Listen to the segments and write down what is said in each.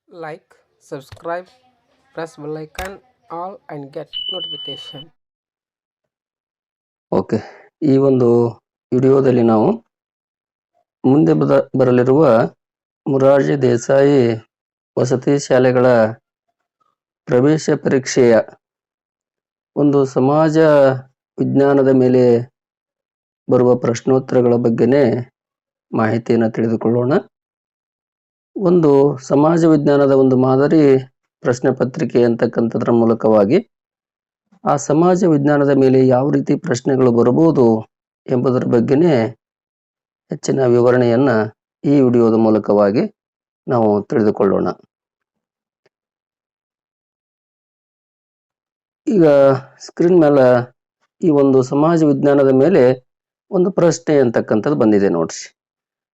Like, subscribe, press bell icon all and get notification. Okay, ಈ ಒಂದು ವಿಡಿಯೋದಲ್ಲಿ ನಾವು ಮುಂದೆ ಬರಲಿರುವ ಮೊರಾರ್ಜಿ ದೇಸಾಯಿ ವಸತಿ ಶಾಲೆಗಳ ಪ್ರವೇಶ ಪರೀಕ್ಷೆಯ ಒಂದು ಸಮಾಜ ವಿಜ್ಞಾನದ ಮೇಲೆ ಬರುವ ಪ್ರಶ್ನೋತ್ತರಗಳ ಬಗ್ಗೆನೇ ಮಾಹಿತಿಯನ್ನು ತಿಳಿದುಕೊಳ್ಳೋಣ. ಒಂದು ಸಮಾಜ ವಿಜ್ಞಾನದ ಒಂದು ಮಾದರಿ ಪ್ರಶ್ನೆ ಪತ್ರಿಕೆ ಅಂತಕ್ಕಂಥದ್ರ ಮೂಲಕವಾಗಿ ಆ ಸಮಾಜ ವಿಜ್ಞಾನದ ಮೇಲೆ ಯಾವ ರೀತಿ ಪ್ರಶ್ನೆಗಳು ಬರಬಹುದು ಎಂಬುದರ ಬಗ್ಗೆನೇ ಹೆಚ್ಚಿನ ವಿವರಣೆಯನ್ನ ಈ ವಿಡಿಯೋದ ಮೂಲಕವಾಗಿ ನಾವು ತಿಳಿದುಕೊಳ್ಳೋಣ. ಈಗ ಸ್ಕ್ರೀನ್ ಮೇಲೆ ಈ ಒಂದು ಸಮಾಜ ವಿಜ್ಞಾನದ ಮೇಲೆ ಒಂದು ಪ್ರಶ್ನೆ ಅಂತಕ್ಕಂಥದ್ದು ಬಂದಿದೆ ನೋಡ್ರಿ.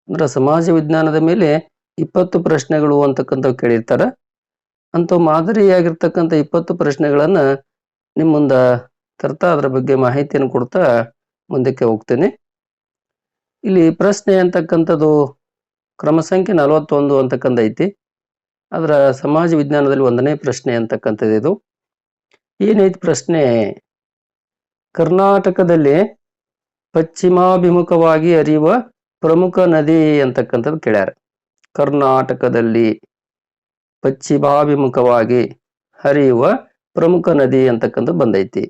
ಅಂದ್ರೆ ಸಮಾಜ ವಿಜ್ಞಾನದ ಮೇಲೆ 20 ಪ್ರಶ್ನೆಗಳು ಅಂತಕ್ಕಂಥವು ಕೇಳಿರ್ತಾರ. ಅಂತ ಮಾದರಿಯಾಗಿರ್ತಕ್ಕಂಥ 20 ಪ್ರಶ್ನೆಗಳನ್ನ ನಿಮ್ಮ ಮುಂದೆ ತರ್ತಾ ಅದರ ಬಗ್ಗೆ ಮಾಹಿತಿಯನ್ನು ಕೊಡ್ತಾ ಮುಂದಕ್ಕೆ ಹೋಗ್ತೇನೆ. ಇಲ್ಲಿ ಪ್ರಶ್ನೆ ಅಂತಕ್ಕಂಥದ್ದು ಕ್ರಮ ಸಂಖ್ಯೆ 41 ಅಂತಕ್ಕಂಥ ಐತಿ. ಅದರ ಸಮಾಜ ವಿಜ್ಞಾನದಲ್ಲಿ 1ನೇ ಪ್ರಶ್ನೆ ಅಂತಕ್ಕಂಥದ್ದು ಇದು. ಏನೈತಿ ಪ್ರಶ್ನೆ? ಕರ್ನಾಟಕದಲ್ಲಿ ಪಶ್ಚಿಮಾಭಿಮುಖವಾಗಿ ಹರಿಯುವ ಪ್ರಮುಖ ನದಿ ಅಂತಕ್ಕಂಥದ್ದು ಕೇಳ್ಯಾರ. ಕರ್ನಾಟಕದಲ್ಲಿ ಪಶ್ಚಿಮಾಭಿಮುಖವಾಗಿ ಹರಿಯುವ ಪ್ರಮುಖ ನದಿ ಅಂತಕ್ಕಂಥದ್ದು ಬಂದೈತಿ.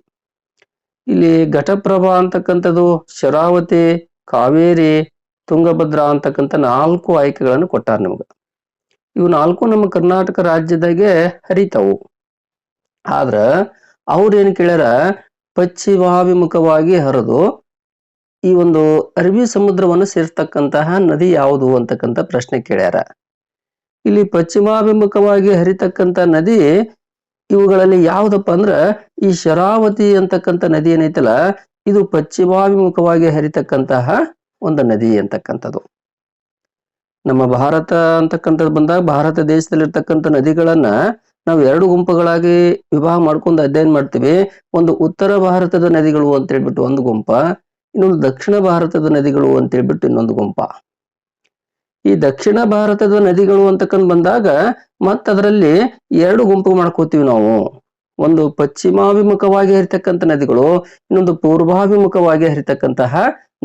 ಇಲ್ಲಿ ಘಟಪ್ರಭಾ ಅಂತಕ್ಕಂಥದ್ದು ಶರಾವತಿ, ಕಾವೇರಿ, ತುಂಗಭದ್ರಾ ಅಂತಕ್ಕಂಥ 4 ಆಯ್ಕೆಗಳನ್ನು ಕೊಟ್ಟಾರ ನಿಮ್ಗೆ. ಇವು 4 ನಮ್ಮ ಕರ್ನಾಟಕ ರಾಜ್ಯದಾಗೆ ಹರಿತಾವು. ಆದ್ರ ಅವ್ರೇನ್ ಕೇಳ್ಯಾರ, ಪಶ್ಚಿಮಾಭಿಮುಖವಾಗಿ ಹರಿದು ಈ ಒಂದು ಅರಬ್ಬಿ ಸಮುದ್ರವನ್ನು ಸೇರ್ತಕ್ಕಂತಹ ನದಿ ಯಾವುದು ಅಂತಕ್ಕಂಥ ಪ್ರಶ್ನೆ ಕೇಳ್ಯಾರ. ಇಲ್ಲಿ ಪಶ್ಚಿಮಾಭಿಮುಖವಾಗಿ ಹರಿತಕ್ಕಂಥ ನದಿ ಇವುಗಳಲ್ಲಿ ಯಾವ್ದಪ್ಪ ಅಂದ್ರ ಈ ಶರಾವತಿ ಅಂತಕ್ಕಂಥ ನದಿ ಏನೈತಲ್ಲ, ಇದು ಪಶ್ಚಿಮಾಭಿಮುಖವಾಗಿ ಹರಿತಕ್ಕಂತಹ ಒಂದು ನದಿ ಅಂತಕ್ಕಂಥದ್ದು. ನಮ್ಮ ಭಾರತ ಅಂತಕ್ಕಂಥದ್ದು ಬಂದಾಗ ಭಾರತ ದೇಶದಲ್ಲಿರ್ತಕ್ಕಂಥ ನದಿಗಳನ್ನ ನಾವು 2 ಗುಂಪುಗಳಾಗಿ ವಿಭಾಗ ಮಾಡ್ಕೊಂಡು ಅಧ್ಯಯನ ಮಾಡ್ತೀವಿ. ಒಂದು ಉತ್ತರ ಭಾರತದ ನದಿಗಳು ಅಂತ ಹೇಳ್ಬಿಟ್ಟು ಒಂದು ಗುಂಪ, ಇನ್ನೊಂದು ದಕ್ಷಿಣ ಭಾರತದ ನದಿಗಳು ಅಂತ ಹೇಳ್ಬಿಟ್ಟು ಇನ್ನೊಂದು ಗುಂಪ. ಈ ದಕ್ಷಿಣ ಭಾರತದ ನದಿಗಳು ಅಂತಕ್ಕಂಥ ಬಂದಾಗ ಅದರಲ್ಲಿ 2 ಗುಂಪು ಮಾಡ್ಕೋತೀವಿ ನಾವು. ಒಂದು ಪಶ್ಚಿಮಾಭಿಮುಖವಾಗಿ ಹರಿತಕ್ಕಂಥ ನದಿಗಳು, ಇನ್ನೊಂದು ಪೂರ್ವಾಭಿಮುಖವಾಗಿ ಹರಿತಕ್ಕಂತಹ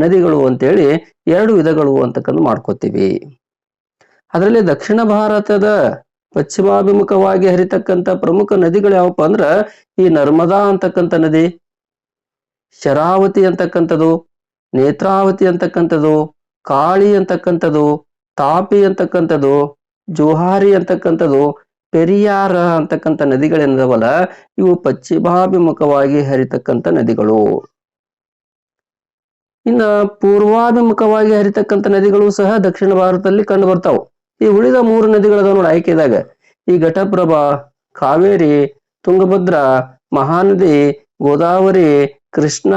ನದಿಗಳು ಅಂತೇಳಿ 2 ವಿಧಗಳು ಅಂತಕ್ಕಂಥ ಮಾಡ್ಕೋತೀವಿ. ಅದರಲ್ಲಿ ದಕ್ಷಿಣ ಭಾರತದ ಪಶ್ಚಿಮಾಭಿಮುಖವಾಗಿ ಹರಿತಕ್ಕಂಥ ಪ್ರಮುಖ ನದಿಗಳು ಯಾವಪ್ಪ ಅಂದ್ರ ಈ ನರ್ಮದಾ ಅಂತಕ್ಕಂಥ ನದಿ, ಶರಾವತಿ ಅಂತಕ್ಕಂಥದ್ದು, ನೇತ್ರಾವತಿ ಅಂತಕ್ಕಂಥದ್ದು, ಕಾಳಿ ಅಂತಕ್ಕಂಥದ್ದು, ತಾಪಿ ಅಂತಕ್ಕಂಥದ್ದು, ಜೋಹಾರಿ ಅಂತಕ್ಕಂಥದ್ದು, ಪೆರಿಯಾರ ಅಂತಕ್ಕಂಥ ನದಿಗಳೇನದವಲ್ಲ ಇವು ಪಶ್ಚಿಮಾಭಿಮುಖವಾಗಿ ಹರಿತಕ್ಕಂಥ ನದಿಗಳು. ಇನ್ನ ಪೂರ್ವಾಭಿಮುಖವಾಗಿ ಹರಿತಕ್ಕಂಥ ನದಿಗಳು ಸಹ ದಕ್ಷಿಣ ಭಾರತದಲ್ಲಿ ಕಂಡು ಬರ್ತಾವು. ಈ ಉಳಿದ 3 ನದಿಗಳದಾವ ನೋಡಿ ಆಯ್ಕೆದಾಗ. ಈ ಘಟಪ್ರಭಾ, ಕಾವೇರಿ, ತುಂಗಭದ್ರಾ, ಮಹಾನದಿ, ಗೋದಾವರಿ, ಕೃಷ್ಣ,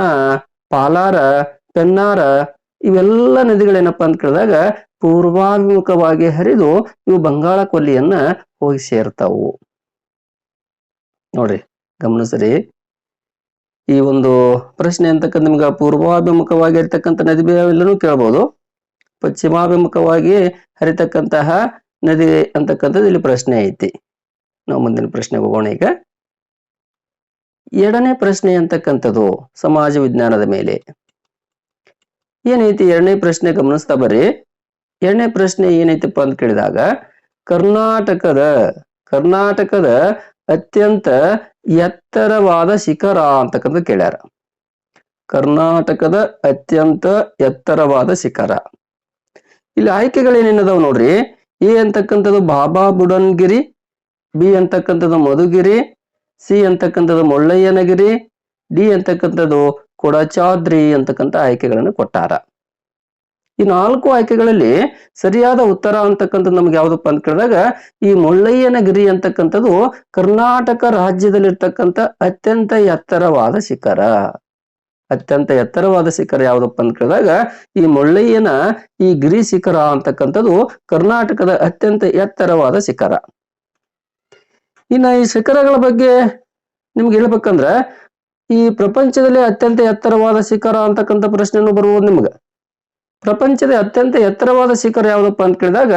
ಪಾಲಾರ, ಪೆನ್ನಾರ ಇವೆಲ್ಲ ನದಿಗಳೇನಪ್ಪಾ ಅಂತ ಕೇಳಿದಾಗ ಪೂರ್ವಾಭಿಮುಖವಾಗಿ ಹರಿದು ಇವು ಬಂಗಾಳ ಕೊಲ್ಲಿಯನ್ನ ಹೋಗಿ ಸೇರ್ತಾವು. ನೋಡ್ರಿ ಗಮನಿಸ್ರಿ, ಈ ಒಂದು ಪ್ರಶ್ನೆ ಅಂತಕ್ಕಂಥ ನಿಮ್ಗೆ ಪೂರ್ವಾಭಿಮುಖವಾಗಿ ಹರಿತಕ್ಕಂಥ ನದಿ ಎಲ್ಲನೂ ಕೇಳ್ಬೋದು. ಪಶ್ಚಿಮಾಭಿಮುಖವಾಗಿ ಹರಿತಕ್ಕಂತಹ ನದಿ ಅಂತಕ್ಕಂಥದ್ದು ಇಲ್ಲಿ ಪ್ರಶ್ನೆ ಐತಿ. ನಾವು ಮುಂದಿನ ಪ್ರಶ್ನೆಗೆ ಹೋಗೋಣ. ಈಗ 2ನೇ ಪ್ರಶ್ನೆ ಅಂತಕ್ಕಂಥದ್ದು ಸಮಾಜ ವಿಜ್ಞಾನದ ಮೇಲೆ ಏನೈತಿ. 2ನೇ ಪ್ರಶ್ನೆ ಗಮನಿಸ್ತಾ ಬರ್ರಿ. 2ನೇ ಪ್ರಶ್ನೆ ಏನೈತಪ್ಪ ಅಂತ ಕೇಳಿದಾಗ ಕರ್ನಾಟಕದ ಅತ್ಯಂತ ಎತ್ತರವಾದ ಶಿಖರ ಅಂತಕ್ಕಂಥ ಕೇಳ್ಯಾರ. ಕರ್ನಾಟಕದ ಅತ್ಯಂತ ಎತ್ತರವಾದ ಶಿಖರ. ಇಲ್ಲಿ ಆಯ್ಕೆಗಳೇನೇನದಾವ್ ನೋಡ್ರಿ. ಎ ಅಂತಕ್ಕಂಥದ್ದು ಬಾಬಾ ಬುಡನ್ಗಿರಿ, ಬಿ ಅಂತಕ್ಕಂಥದ್ದು ಮಧುಗಿರಿ, ಸಿ ಅಂತಕ್ಕಂಥದ್ದು ಮುಳ್ಳಯ್ಯನಗಿರಿ, ಡಿ ಅಂತಕ್ಕಂಥದ್ದು ಕೊಡಚಾದ್ರಿ ಅಂತಕ್ಕಂಥ ಆಯ್ಕೆಗಳನ್ನು ಕೊಟ್ಟಾರ. ಈ 4 ಆಯ್ಕೆಗಳಲ್ಲಿ ಸರಿಯಾದ ಉತ್ತರ ಅಂತಕ್ಕಂಥದ್ದು ನಮ್ಗೆ ಯಾವ್ದಪ್ಪ ಅಂತ ಕೇಳಿದಾಗ ಈ ಮುಳ್ಳಯ್ಯನಗಿರಿ ಅಂತಕ್ಕಂಥದ್ದು ಕರ್ನಾಟಕ ರಾಜ್ಯದಲ್ಲಿರ್ತಕ್ಕಂಥ ಅತ್ಯಂತ ಎತ್ತರವಾದ ಶಿಖರ. ಅತ್ಯಂತ ಎತ್ತರವಾದ ಶಿಖರ ಯಾವ್ದಪ್ಪ ಅಂತ ಕೇಳಿದಾಗ ಈ ಮುಳ್ಳಯ್ಯನ ಈ ಗಿರಿ ಶಿಖರ ಅಂತಕ್ಕಂಥದ್ದು ಕರ್ನಾಟಕದ ಅತ್ಯಂತ ಎತ್ತರವಾದ ಶಿಖರ. ಇನ್ನ ಈ ಶಿಖರಗಳ ಬಗ್ಗೆ ನಿಮ್ಗೆ ಹೇಳ್ಬೇಕಂದ್ರ ಈ ಪ್ರಪಂಚದಲ್ಲಿ ಅತ್ಯಂತ ಎತ್ತರವಾದ ಶಿಖರ ಅಂತಕ್ಕಂಥ ಪ್ರಶ್ನೆನೂ ಬರ್ಬೋದು ನಿಮ್ಗೆ. ಪ್ರಪಂಚದ ಅತ್ಯಂತ ಎತ್ತರವಾದ ಶಿಖರ ಯಾವ್ದಪ್ಪ ಅಂತ ಕೇಳಿದಾಗ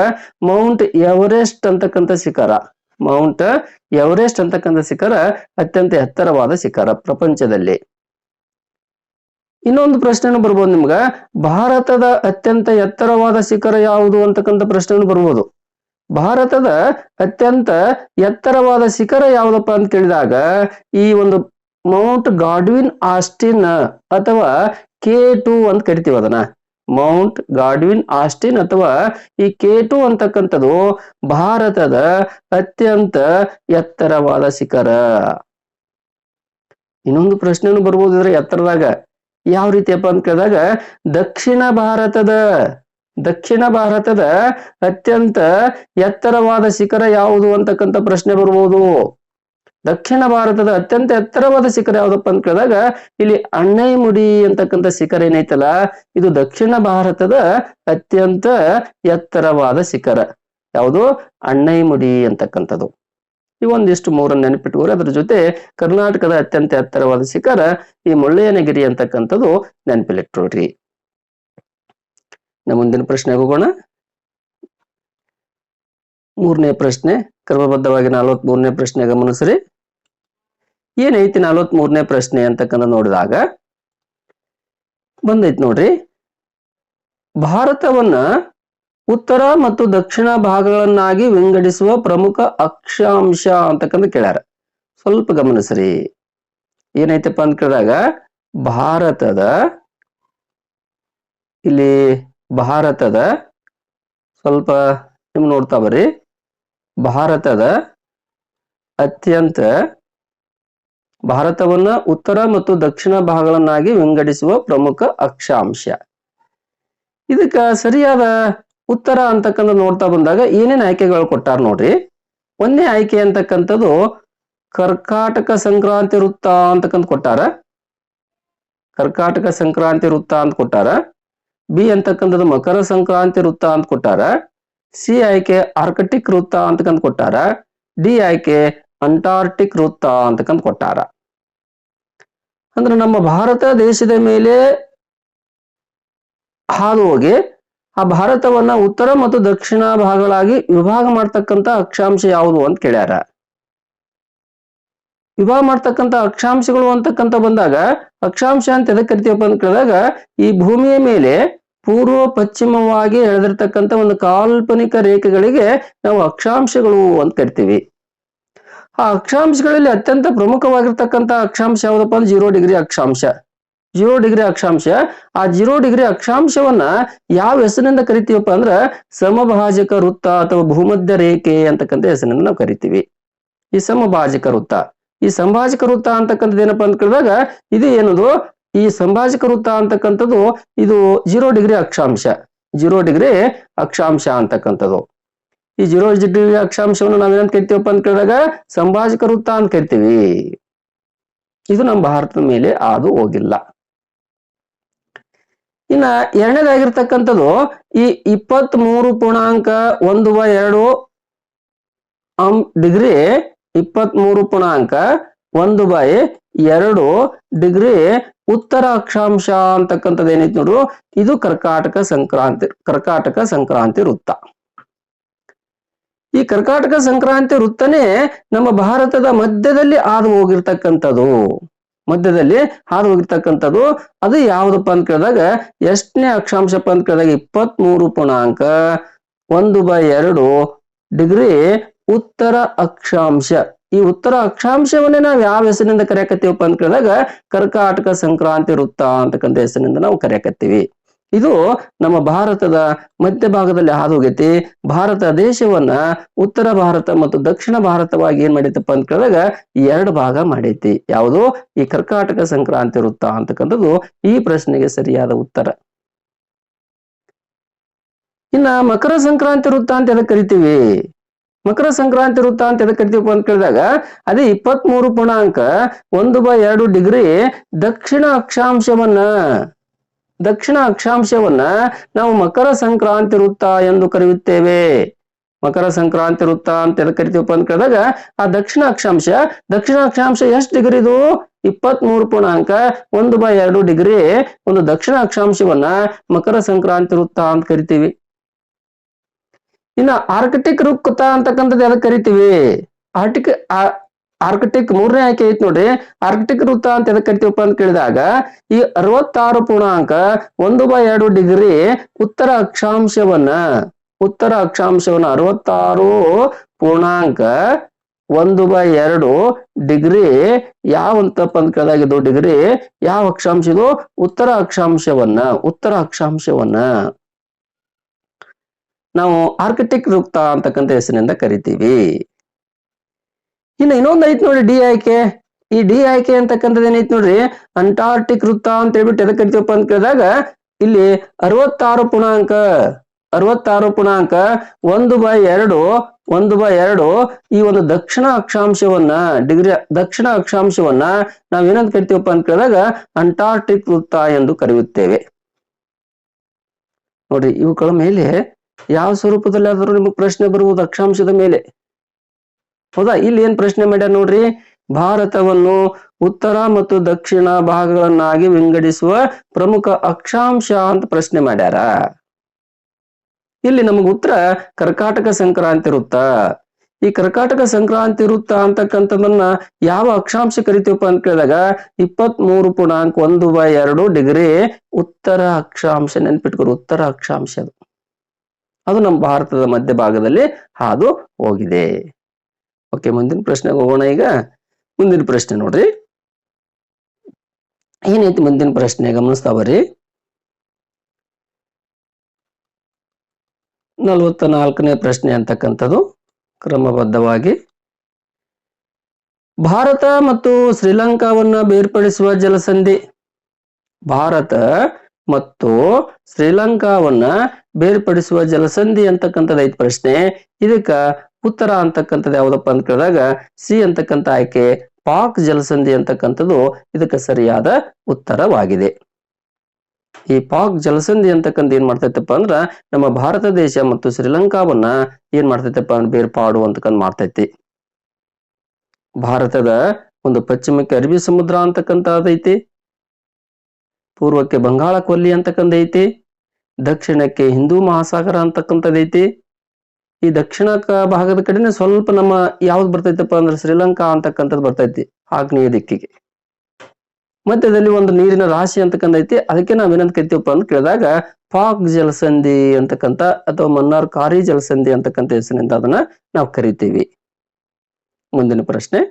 ಮೌಂಟ್ ಎವರೆಸ್ಟ್ ಅಂತಕ್ಕಂಥ ಶಿಖರ. ಮೌಂಟ್ ಎವರೆಸ್ಟ್ ಅಂತಕ್ಕಂಥ ಶಿಖರ ಅತ್ಯಂತ ಎತ್ತರವಾದ ಶಿಖರ ಪ್ರಪಂಚದಲ್ಲಿ. ಇನ್ನೊಂದು ಪ್ರಶ್ನೆನೂ ಬರ್ಬೋದು ನಿಮ್ಗ, ಭಾರತದ ಅತ್ಯಂತ ಎತ್ತರವಾದ ಶಿಖರ ಯಾವುದು ಅಂತಕ್ಕಂಥ ಪ್ರಶ್ನೆನೂ ಬರ್ಬೋದು. ಭಾರತದ ಅತ್ಯಂತ ಎತ್ತರವಾದ ಶಿಖರ ಯಾವುದಪ್ಪ ಅಂತ ಕೇಳಿದಾಗ ಈ ಒಂದು ಮೌಂಟ್ ಗಾಡ್ವಿನ್ ಆಸ್ಟಿನ್ ಅಥವಾ K2 ಅಂತ ಕರಿತೀವಿ ಅದನ್ನ. ಮೌಂಟ್ ಗಾಡ್ವಿನ್ ಆಸ್ಟಿನ್ ಅಥವಾ ಈ K2 ಅಂತಕ್ಕಂಥದ್ದು ಭಾರತದ ಅತ್ಯಂತ ಎತ್ತರವಾದ ಶಿಖರ. ಇನ್ನೊಂದು ಪ್ರಶ್ನೆನೂ ಬರ್ಬೋದು ಇದ್ರೆ ಎತ್ತರದಾಗ, ಯಾವ ರೀತಿಯಪ್ಪ ಅಂತ ಕೇಳಿದಾಗ ದಕ್ಷಿಣ ಭಾರತದ ಅತ್ಯಂತ ಎತ್ತರವಾದ ಶಿಖರ ಯಾವುದು ಅಂತಕ್ಕಂಥ ಪ್ರಶ್ನೆ ಬರ್ಬೋದು. ದಕ್ಷಿಣ ಭಾರತದ ಅತ್ಯಂತ ಎತ್ತರವಾದ ಶಿಖರ ಯಾವ್ದಪ್ಪ ಅಂತ ಕೇಳಿದಾಗ ಇಲ್ಲಿ ಅಣ್ಣೈಮುಡಿ ಅಂತಕ್ಕಂಥ ಶಿಖರ ಏನೈತಲ್ಲ, ಇದು ದಕ್ಷಿಣ ಭಾರತದ ಅತ್ಯಂತ ಎತ್ತರವಾದ ಶಿಖರ. ಯಾವುದು? ಅಣ್ಣೈಮುಡಿ ಅಂತಕ್ಕಂಥದ್ದು. ಇವೊಂದಿಷ್ಟು ಮೂರನ್ನು ನೆನಪಿಟ್ಕೋರಿ. ಅದ್ರ ಜೊತೆ ಕರ್ನಾಟಕದ ಅತ್ಯಂತ ಎತ್ತರವಾದ ಶಿಖರ ಈ ಮುಳ್ಳಯ್ಯನಗಿರಿ ಅಂತಕ್ಕಂಥದ್ದು ನೆನಪಿಲಿಟ್ಕೋರಿ. ನಮ್ಮ ಮುಂದಿನ ಪ್ರಶ್ನೆಗೆ ಹೋಗೋಣ. 3ನೇ ಪ್ರಶ್ನೆ, ಕ್ರಮಬದ್ಧವಾಗಿ 43ನೇ ಪ್ರಶ್ನೆ ಗಮನಿಸ್ರಿ. ಏನೈತಿ 43ನೇ ಪ್ರಶ್ನೆ ಅಂತಕ್ಕಂಥ ನೋಡಿದಾಗ ಬಂದೈತಿ ನೋಡ್ರಿ, ಭಾರತವನ್ನ ಉತ್ತರ ಮತ್ತು ದಕ್ಷಿಣ ಭಾಗಗಳನ್ನಾಗಿ ವಿಂಗಡಿಸುವ ಪ್ರಮುಖ ಅಕ್ಷಾಂಶ ಅಂತಕ್ಕಂಥ ಕೇಳ್ಯಾರ. ಸ್ವಲ್ಪ ಗಮನಿಸ್ರಿ. ಏನೈತಪ್ಪ ಅಂತ ಕೇಳಿದಾಗ ಭಾರತದ ಸ್ವಲ್ಪ ನಿಮ್ ನೋಡ್ತಾ ಬರ್ರಿ. ಭಾರತವನ್ನ ಉತ್ತರ ಮತ್ತು ದಕ್ಷಿಣ ಭಾಗಗಳನ್ನಾಗಿ ವಿಂಗಡಿಸುವ ಪ್ರಮುಖ ಅಕ್ಷಾಂಶ. ಇದಕ್ಕ ಸರಿಯಾದ ಉತ್ತರ ಅಂತಕ್ಕಂಥ ನೋಡ್ತಾ ಬಂದಾಗ ಏನೇನ್ ಆಯ್ಕೆಗಳು ಕೊಟ್ಟಾರ ನೋಡ್ರಿ. 1ನೇ ಆಯ್ಕೆ ಅಂತಕ್ಕಂಥದ್ದು ಕರ್ಕಾಟಕ ಸಂಕ್ರಾಂತಿ ವೃತ್ತ ಅಂತಕ್ಕಂಥ ಕೊಟ್ಟಾರ. ಕರ್ಕಾಟಕ ಸಂಕ್ರಾಂತಿ ವೃತ್ತ ಅಂತ ಕೊಟ್ಟಾರ. ಬಿ ಅಂತಕ್ಕಂಥದ್ದು ಮಕರ ಸಂಕ್ರಾಂತಿ ವೃತ್ತ ಅಂತ ಕೊಟ್ಟಾರ. ಸಿ ಆಯ್ಕೆ ಆರ್ಕಟಿಕ್ ವೃತ್ತ ಅಂತಕ್ಕಂಥ ಕೊಟ್ಟಾರ. ಡಿ ಆಯ್ಕೆ ಅಂಟಾರ್ಟಿಕ್ ವೃತ್ತ ಅಂತಕ್ಕಂಥ ಕೊಟ್ಟಾರ. ಅಂದ್ರೆ ನಮ್ಮ ಭಾರತ ದೇಶದ ಮೇಲೆ ಹಾದು ಹೋಗಿ ಆ ಭಾರತವನ್ನ ಉತ್ತರ ಮತ್ತು ದಕ್ಷಿಣ ಭಾಗಗಳಾಗಿ ವಿಭಾಗ ಮಾಡ್ತಕ್ಕಂಥ ಅಕ್ಷಾಂಶ ಯಾವುದು ಅಂತ ಕೇಳ್ಯಾರ. ವಿಭಾಗ ಮಾಡ್ತಕ್ಕಂಥ ಅಕ್ಷಾಂಶಗಳು ಅಂತಕ್ಕಂಥ ಬಂದಾಗ ಅಕ್ಷಾಂಶ ಅಂತ ಎದಕ್ಕೆ ಕರಿತೀವಪ್ಪ ಅಂತ ಕೇಳಿದಾಗ ಈ ಭೂಮಿಯ ಮೇಲೆ ಪೂರ್ವ ಪಶ್ಚಿಮವಾಗಿ ಎಳೆದಿರ್ತಕ್ಕಂಥ ಒಂದು ಕಾಲ್ಪನಿಕ ರೇಖೆಗಳಿಗೆ ನಾವು ಅಕ್ಷಾಂಶಗಳು ಅಂತ ಕರಿತೀವಿ. ಆ ಅಕ್ಷಾಂಶಗಳಲ್ಲಿ ಅತ್ಯಂತ ಪ್ರಮುಖವಾಗಿರ್ತಕ್ಕಂಥ ಅಕ್ಷಾಂಶ ಯಾವ್ದಪ್ಪ ಅಂದ್ರೆ 0 ಡಿಗ್ರಿ ಅಕ್ಷಾಂಶ. 0 ಡಿಗ್ರಿ ಅಕ್ಷಾಂಶ. ಆ 0 ಡಿಗ್ರಿ ಅಕ್ಷಾಂಶವನ್ನ ಯಾವ ಹೆಸರಿನಿಂದ ಕರಿತೀವಪ್ಪ ಅಂದ್ರ ಸಮಭಾಜಕ ವೃತ್ತ ಅಥವಾ ಭೂಮಧ್ಯ ರೇಖೆ ಅಂತಕ್ಕಂಥ ಹೆಸರಿನಿಂದ ನಾವು ಕರಿತೀವಿ. ಈ ಸಮಭಾಜಕ ವೃತ್ತ, ಈ ಸಂಭಾಜಕ ವೃತ್ತ ಅಂತಕ್ಕಂಥದ್ದು ಏನಪ್ಪಾ ಅಂತ ಕೇಳಿದಾಗ ಇದು ಏನದು, ಈ ಸಂಭಾಜಕ ವೃತ್ತ ಅಂತಕ್ಕಂಥದ್ದು ಇದು 0 ಡಿಗ್ರಿ ಅಕ್ಷಾಂಶ. 0 ಡಿಗ್ರಿ ಅಕ್ಷಾಂಶ ಅಂತಕ್ಕಂಥದ್ದು. ಈ 0 ಡಿಗ್ರಿ ಅಕ್ಷಾಂಶವನ್ನು ನಾವೇನಂತ ಕರಿತೀವಪ್ಪ ಅಂತ ಕೇಳಿದಾಗ ಸಂಭಾಜಕ ವೃತ್ತ ಅಂತ ಕರಿತೀವಿ. ಇದು ನಮ್ಮ ಭಾರತದ ಮೇಲೆ ಆದು ಹೋಗಿಲ್ಲ. ಇನ್ನ 2ನೇದಾಗಿರ್ತಕ್ಕಂಥದ್ದು ಈ 23.12 ಡಿಗ್ರಿ 23.12 ಡಿಗ್ರಿ ಉತ್ತರ ಅಕ್ಷಾಂಶ ಅಂತಕ್ಕಂಥದ್ದು ಏನೈತಿ ನೋಡ್ರು, ಇದು ಕರ್ಕಾಟಕ ಸಂಕ್ರಾಂತಿ ವೃತ್ತ. ಈ ಕರ್ಕಾಟಕ ಸಂಕ್ರಾಂತಿ ವೃತ್ತನೇ ನಮ್ಮ ಭಾರತದ ಮಧ್ಯದಲ್ಲಿ ಹಾದು ಹೋಗಿರ್ತಕ್ಕಂಥದ್ದು. ಅದು ಯಾವ್ದಪ್ಪ ಅಂತ ಕೇಳಿದಾಗ ಎಷ್ಟನೇ ಅಕ್ಷಾಂಶಪ್ಪ ಅಂತ ಕೇಳಿದಾಗ 23.12 ಡಿಗ್ರಿ ಉತ್ತರ ಅಕ್ಷಾಂಶ. ಈ ಉತ್ತರ ಅಕ್ಷಾಂಶವನ್ನೇ ನಾವು ಯಾವ ಹೆಸರಿನಿಂದ ಕರೆಯಕತ್ತೀವಪ್ಪ ಅಂತ ಕೇಳಿದಾಗ ಕರ್ಕಾಟಕ ಸಂಕ್ರಾಂತಿ ವೃತ್ತ ಅಂತಕ್ಕಂಥ ಹೆಸರಿನಿಂದ ನಾವು ಕರೆಯಕತ್ತೀವಿ. ಇದು ನಮ್ಮ ಭಾರತದ ಮಧ್ಯ ಭಾಗದಲ್ಲಿ ಹಾದು ಹೋಗೈತಿ. ಭಾರತ ದೇಶವನ್ನ ಉತ್ತರ ಭಾರತ ಮತ್ತು ದಕ್ಷಿಣ ಭಾರತವಾಗಿ ಏನ್ ಮಾಡೈತಪ್ಪ ಅಂತ ಕೇಳಿದಾಗ 2 ಭಾಗ ಮಾಡೈತಿ. ಯಾವುದು? ಈ ಕರ್ಕಾಟಕ ಸಂಕ್ರಾಂತಿ ವೃತ್ತ ಅಂತಕ್ಕಂಥದ್ದು ಈ ಪ್ರಶ್ನೆಗೆ ಸರಿಯಾದ ಉತ್ತರ. ಇನ್ನ ಮಕರ ಸಂಕ್ರಾಂತಿ ವೃತ್ತ ಅಂತ ಎದಕ್ಕೆ ಕರಿತೀವಿ? ಮಕರ ಸಂಕ್ರಾಂತಿ ವೃತ್ತ ಅಂತ ಎದಕ್ಕೆ ಕರಿತೀವಪ್ಪ ಅಂತ ಕೇಳಿದಾಗ ಅದೇ 23.12 ಡಿಗ್ರಿ ದಕ್ಷಿಣ ಅಕ್ಷಾಂಶವನ್ನ ನಾವು ಮಕರ ಸಂಕ್ರಾಂತಿ ವೃತ್ತ ಎಂದು ಕರೆಯುತ್ತೇವೆ. ಮಕರ ಸಂಕ್ರಾಂತಿ ವೃತ್ತ ಅಂತ ಎದಕ್ಕೆ ಕರಿತೀವಪ್ಪ ಅಂತ ಕೇಳಿದಾಗ ಆ ದಕ್ಷಿಣ ಅಕ್ಷಾಂಶ ಎಷ್ಟು ಡಿಗ್ರಿ ಇದು? 23.12 ಡಿಗ್ರಿ ಒಂದು ದಕ್ಷಿಣ ಅಕ್ಷಾಂಶವನ್ನ ಮಕರ ಸಂಕ್ರಾಂತಿ ವೃತ್ತ ಅಂತ ಕರಿತೀವಿ. ಇನ್ನ ಆರ್ಕಿಟಿಕ್ ವೃತ್ತ ಅಂತಕ್ಕಂಥದ್ದು ಎದಕ್ಕೆ ಕರಿತೀವಿ? ಆರ್ಟಿಕ್ ಆರ್ಕಿಟಿಕ್ ಮೂರನೇ ಆಯ್ಕೆ ಐತಿ ನೋಡ್ರಿ. ಆರ್ಕಿಟಿಕ್ ವೃತ್ತ ಅಂತ ಎದಕ್ಕೆ ಕರಿತೀವಪ್ಪ ಅಂತ ಕೇಳಿದಾಗ ಈ 66.1/2 ಡಿಗ್ರಿ ಉತ್ತರ ಅಕ್ಷಾಂಶವನ್ನ 66.1/2 ಡಿಗ್ರಿ ಯಾವ ಅಂತಪ್ಪ ಅಂತ ಕೇಳಿದಾಗ ಇದು ಡಿಗ್ರಿ ಯಾವ ಅಕ್ಷಾಂಶ ಇದು? ಉತ್ತರ ಅಕ್ಷಾಂಶವನ್ನ ನಾವು ಆರ್ಕಿಟಿಕ್ ವೃತ್ತ ಅಂತಕ್ಕಂಥ ಹೆಸರಿನಿಂದ ಕರಿತೀವಿ. ಇನ್ನು ಇನ್ನೊಂದು ಐತಿ ನೋಡಿ ಡಿ ಆಯ್ಕೆ. ಈ ಡಿ ಆಯ್ಕೆ ಅಂತಕ್ಕಂಥದ್ದು ಏನೈತಿ ನೋಡ್ರಿ, ಅಂಟಾರ್ಟಿಕ್ ವೃತ್ತ ಅಂತ ಹೇಳ್ಬಿಟ್ಟು ಎದಕ್ಕೆ ಕರಿತೀವಪ್ಪ ಅಂತ ಕೇಳಿದಾಗ ಇಲ್ಲಿ 66.1/2 ಈ ಒಂದು ದಕ್ಷಿಣ ಅಕ್ಷಾಂಶವನ್ನ ನಾವೇನಂತ ಕರಿತೀವಪ್ಪ ಅಂತ ಕೇಳಿದಾಗ ಅಂಟಾರ್ಟಿಕ್ ವೃತ್ತ ಎಂದು ಕರೆಯುತ್ತೇವೆ. ನೋಡ್ರಿ, ಇವುಗಳ ಮೇಲೆ ಯಾವ ಸ್ವರೂಪದಲ್ಲಿ ಆದರೂ ನಿಮಗೆ ಪ್ರಶ್ನೆ ಬರುವುದು ಅಕ್ಷಾಂಶದ ಮೇಲೆ. ಹೌದಾ? ಇಲ್ಲಿ ಏನ್ ಪ್ರಶ್ನೆ ಮಾಡ್ಯಾರ ನೋಡ್ರಿ, ಭಾರತವನ್ನು ಉತ್ತರ ಮತ್ತು ದಕ್ಷಿಣ ಭಾಗಗಳನ್ನಾಗಿ ವಿಂಗಡಿಸುವ ಪ್ರಮುಖ ಅಕ್ಷಾಂಶ ಅಂತ ಪ್ರಶ್ನೆ ಮಾಡ್ಯಾರ. ಇಲ್ಲಿ ನಮಗ ಉತ್ತರ ಕರ್ಕಾಟಕ ಸಂಕ್ರಾಂತಿ ವೃತ್ತ. ಈ ಕರ್ಕಾಟಕ ಸಂಕ್ರಾಂತಿ ವೃತ್ತ ಅಂತಕ್ಕಂಥದನ್ನ ಯಾವ ಅಕ್ಷಾಂಶ ಕರಿತೀವಪ್ಪ ಅಂತ ಕೇಳಿದಾಗ 23.1/2 ಡಿಗ್ರಿ ಉತ್ತರ ಅಕ್ಷಾಂಶ. ನೆನ್ಪಿಟ್ಕೊರು, ಉತ್ತರ ಅಕ್ಷಾಂಶ ಅದು ನಮ್ಮ ಭಾರತದ ಮಧ್ಯಭಾಗದಲ್ಲಿ ಹಾದು ಹೋಗಿದೆ. ಓಕೆ, ಮುಂದಿನ ಪ್ರಶ್ನೆಗೆ ಹೋಗೋಣ. ಈಗ ಮುಂದಿನ ಪ್ರಶ್ನೆ ನೋಡ್ರಿ, ಏನೈತಿ ಮುಂದಿನ ಪ್ರಶ್ನೆ ಗಮನಿಸ್ತಾ ಬರ್ರಿ. 44ನೇ ಪ್ರಶ್ನೆ ಅಂತಕ್ಕಂಥದ್ದು ಕ್ರಮಬದ್ಧವಾಗಿ, ಭಾರತ ಮತ್ತು ಶ್ರೀಲಂಕಾವನ್ನ ಬೇರ್ಪಡಿಸುವ ಜಲಸಂಧಿ. ಭಾರತ ಮತ್ತು ಶ್ರೀಲಂಕಾವನ್ನ ಬೇರ್ಪಡಿಸುವ ಜಲಸಂಧಿ ಅಂತಕ್ಕಂಥದ್ದು ಐತಿ ಪ್ರಶ್ನೆ. ಇದಕ್ಕ ಉತ್ತರ ಅಂತಕ್ಕಂಥದ್ದು ಯಾವ್ದಪ್ಪ ಅಂತ ಕೇಳಿದಾಗ ಸಿ ಅಂತಕ್ಕಂಥ ಆಯ್ಕೆ, ಪಾಕ್ ಜಲಸಂಧಿ ಅಂತಕ್ಕಂಥದ್ದು ಇದಕ್ಕೆ ಸರಿಯಾದ ಉತ್ತರವಾಗಿದೆ. ಈ ಪಾಕ್ ಜಲಸಂಧಿ ಅಂತಕ್ಕಂಥ ಏನ್ ಮಾಡ್ತೈತಪ್ಪ ಅಂದ್ರ ನಮ್ಮ ಭಾರತ ದೇಶ ಮತ್ತು ಶ್ರೀಲಂಕಾವನ್ನ ಏನ್ ಮಾಡ್ತೈತಪ್ಪ ಅಂದ್ರೆ ಬೇರ್ಪಾಡು ಅಂತಕ್ಕಂಥ ಮಾಡ್ತೈತಿ. ಭಾರತದ ಒಂದು ಪಶ್ಚಿಮಕ್ಕೆ ಅರಬ್ಬಿ ಸಮುದ್ರ ಅಂತಕ್ಕಂಥದ್ದೈತಿ, ಪೂರ್ವಕ್ಕೆ ಬಂಗಾಳ ಕೊಲ್ಲಿ ಅಂತಕ್ಕಂಥ ಐತಿ, ದಕ್ಷಿಣಕ್ಕೆ ಹಿಂದೂ ಮಹಾಸಾಗರ ಅಂತಕ್ಕಂಥದ್ದೈತಿ. ಈ ದಕ್ಷಿಣ ಭಾಗದ ಕಡೆನೆ ಸ್ವಲ್ಪ ನಮ್ಮ ಯಾವ್ದು ಬರ್ತೈತಪ್ಪ ಅಂದ್ರೆ ಶ್ರೀಲಂಕಾ ಅಂತಕ್ಕಂಥದ್ದು ಬರ್ತೈತಿ ಆಗ್ನೇಯ ದಿಕ್ಕಿಗೆ. ಮಧ್ಯದಲ್ಲಿ ಒಂದು ನೀರಿನ ರಾಶಿ ಅಂತಕ್ಕಂಥ ಐತಿ. ಅದಕ್ಕೆ ನಾವೇನಂತ ಕರಿತೀವಪ್ಪ ಅಂತ ಕೇಳಿದಾಗ ಪಾಕ್ ಜಲಸಂಧಿ ಅಂತಕ್ಕಂಥ ಅಥವಾ ಮನ್ನಾರ್ ಕಾರಿ ಜಲಸಂಧಿ ಅಂತಕ್ಕಂಥ ಹೆಸರಿನಿಂದ ಅದನ್ನ ನಾವು ಕರಿತೀವಿ. ಮುಂದಿನ ಪ್ರಶ್ನೆ